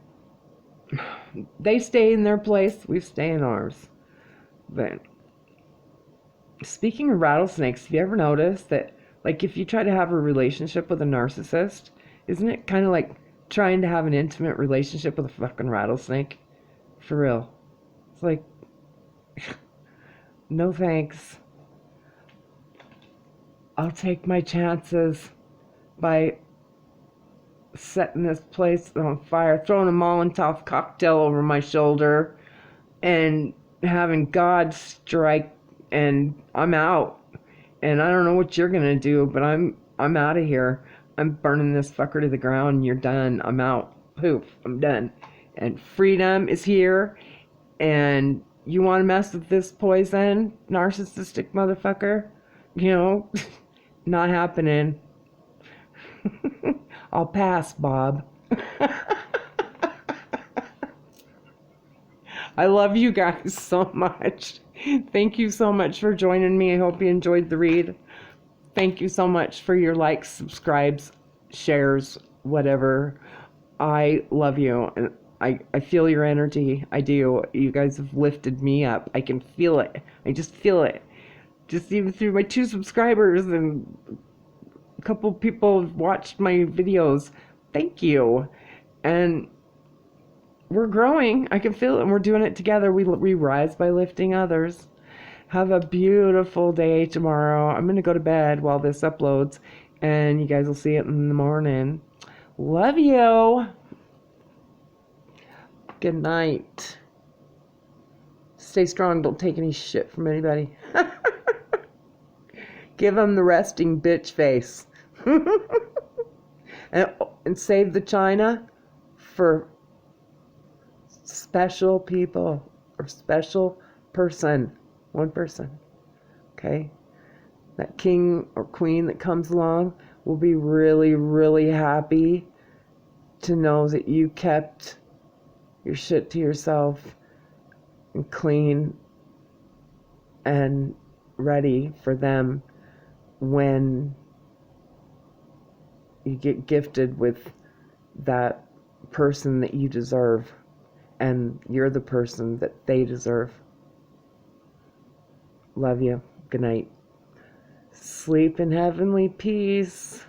they stay in their place, we stay in ours. But speaking of rattlesnakes, have you ever noticed that, like, if you try to have a relationship with a narcissist, isn't it kind of like trying to have an intimate relationship with a fucking rattlesnake? For real. It's like, no thanks. I'll take my chances by setting this place on fire, throwing a Molotov cocktail over my shoulder, and having God strike, and I'm out. And I don't know what you're gonna do, but I'm out of here. I'm burning this fucker to the ground, and you're done. I'm out. Poof, I'm done. And freedom is here, and you want to mess with this poison, narcissistic motherfucker? You know, not happening. I'll pass, Bob. I love you guys so much. Thank you so much for joining me. I hope you enjoyed the read. Thank you so much for your likes, subscribes, shares, whatever. I love you. And I feel your energy. I do. You guys have lifted me up. I can feel it. I just feel it. Just even through my 2 subscribers and a couple people watched my videos. Thank you. And we're growing. I can feel it, and we're doing it together. We rise by lifting others. Have a beautiful day tomorrow. I'm going to go to bed while this uploads, and you guys will see it in the morning. Love you. Good night. Stay strong. Don't take any shit from anybody. Give them the resting bitch face. and save the china for special people or special person. One person. Okay? That king or queen that comes along will be really, really happy to know that you kept your shit to yourself and clean and ready for them when you get gifted with that person that you deserve, and you're the person that they deserve. Love you. Good night. Sleep in heavenly peace.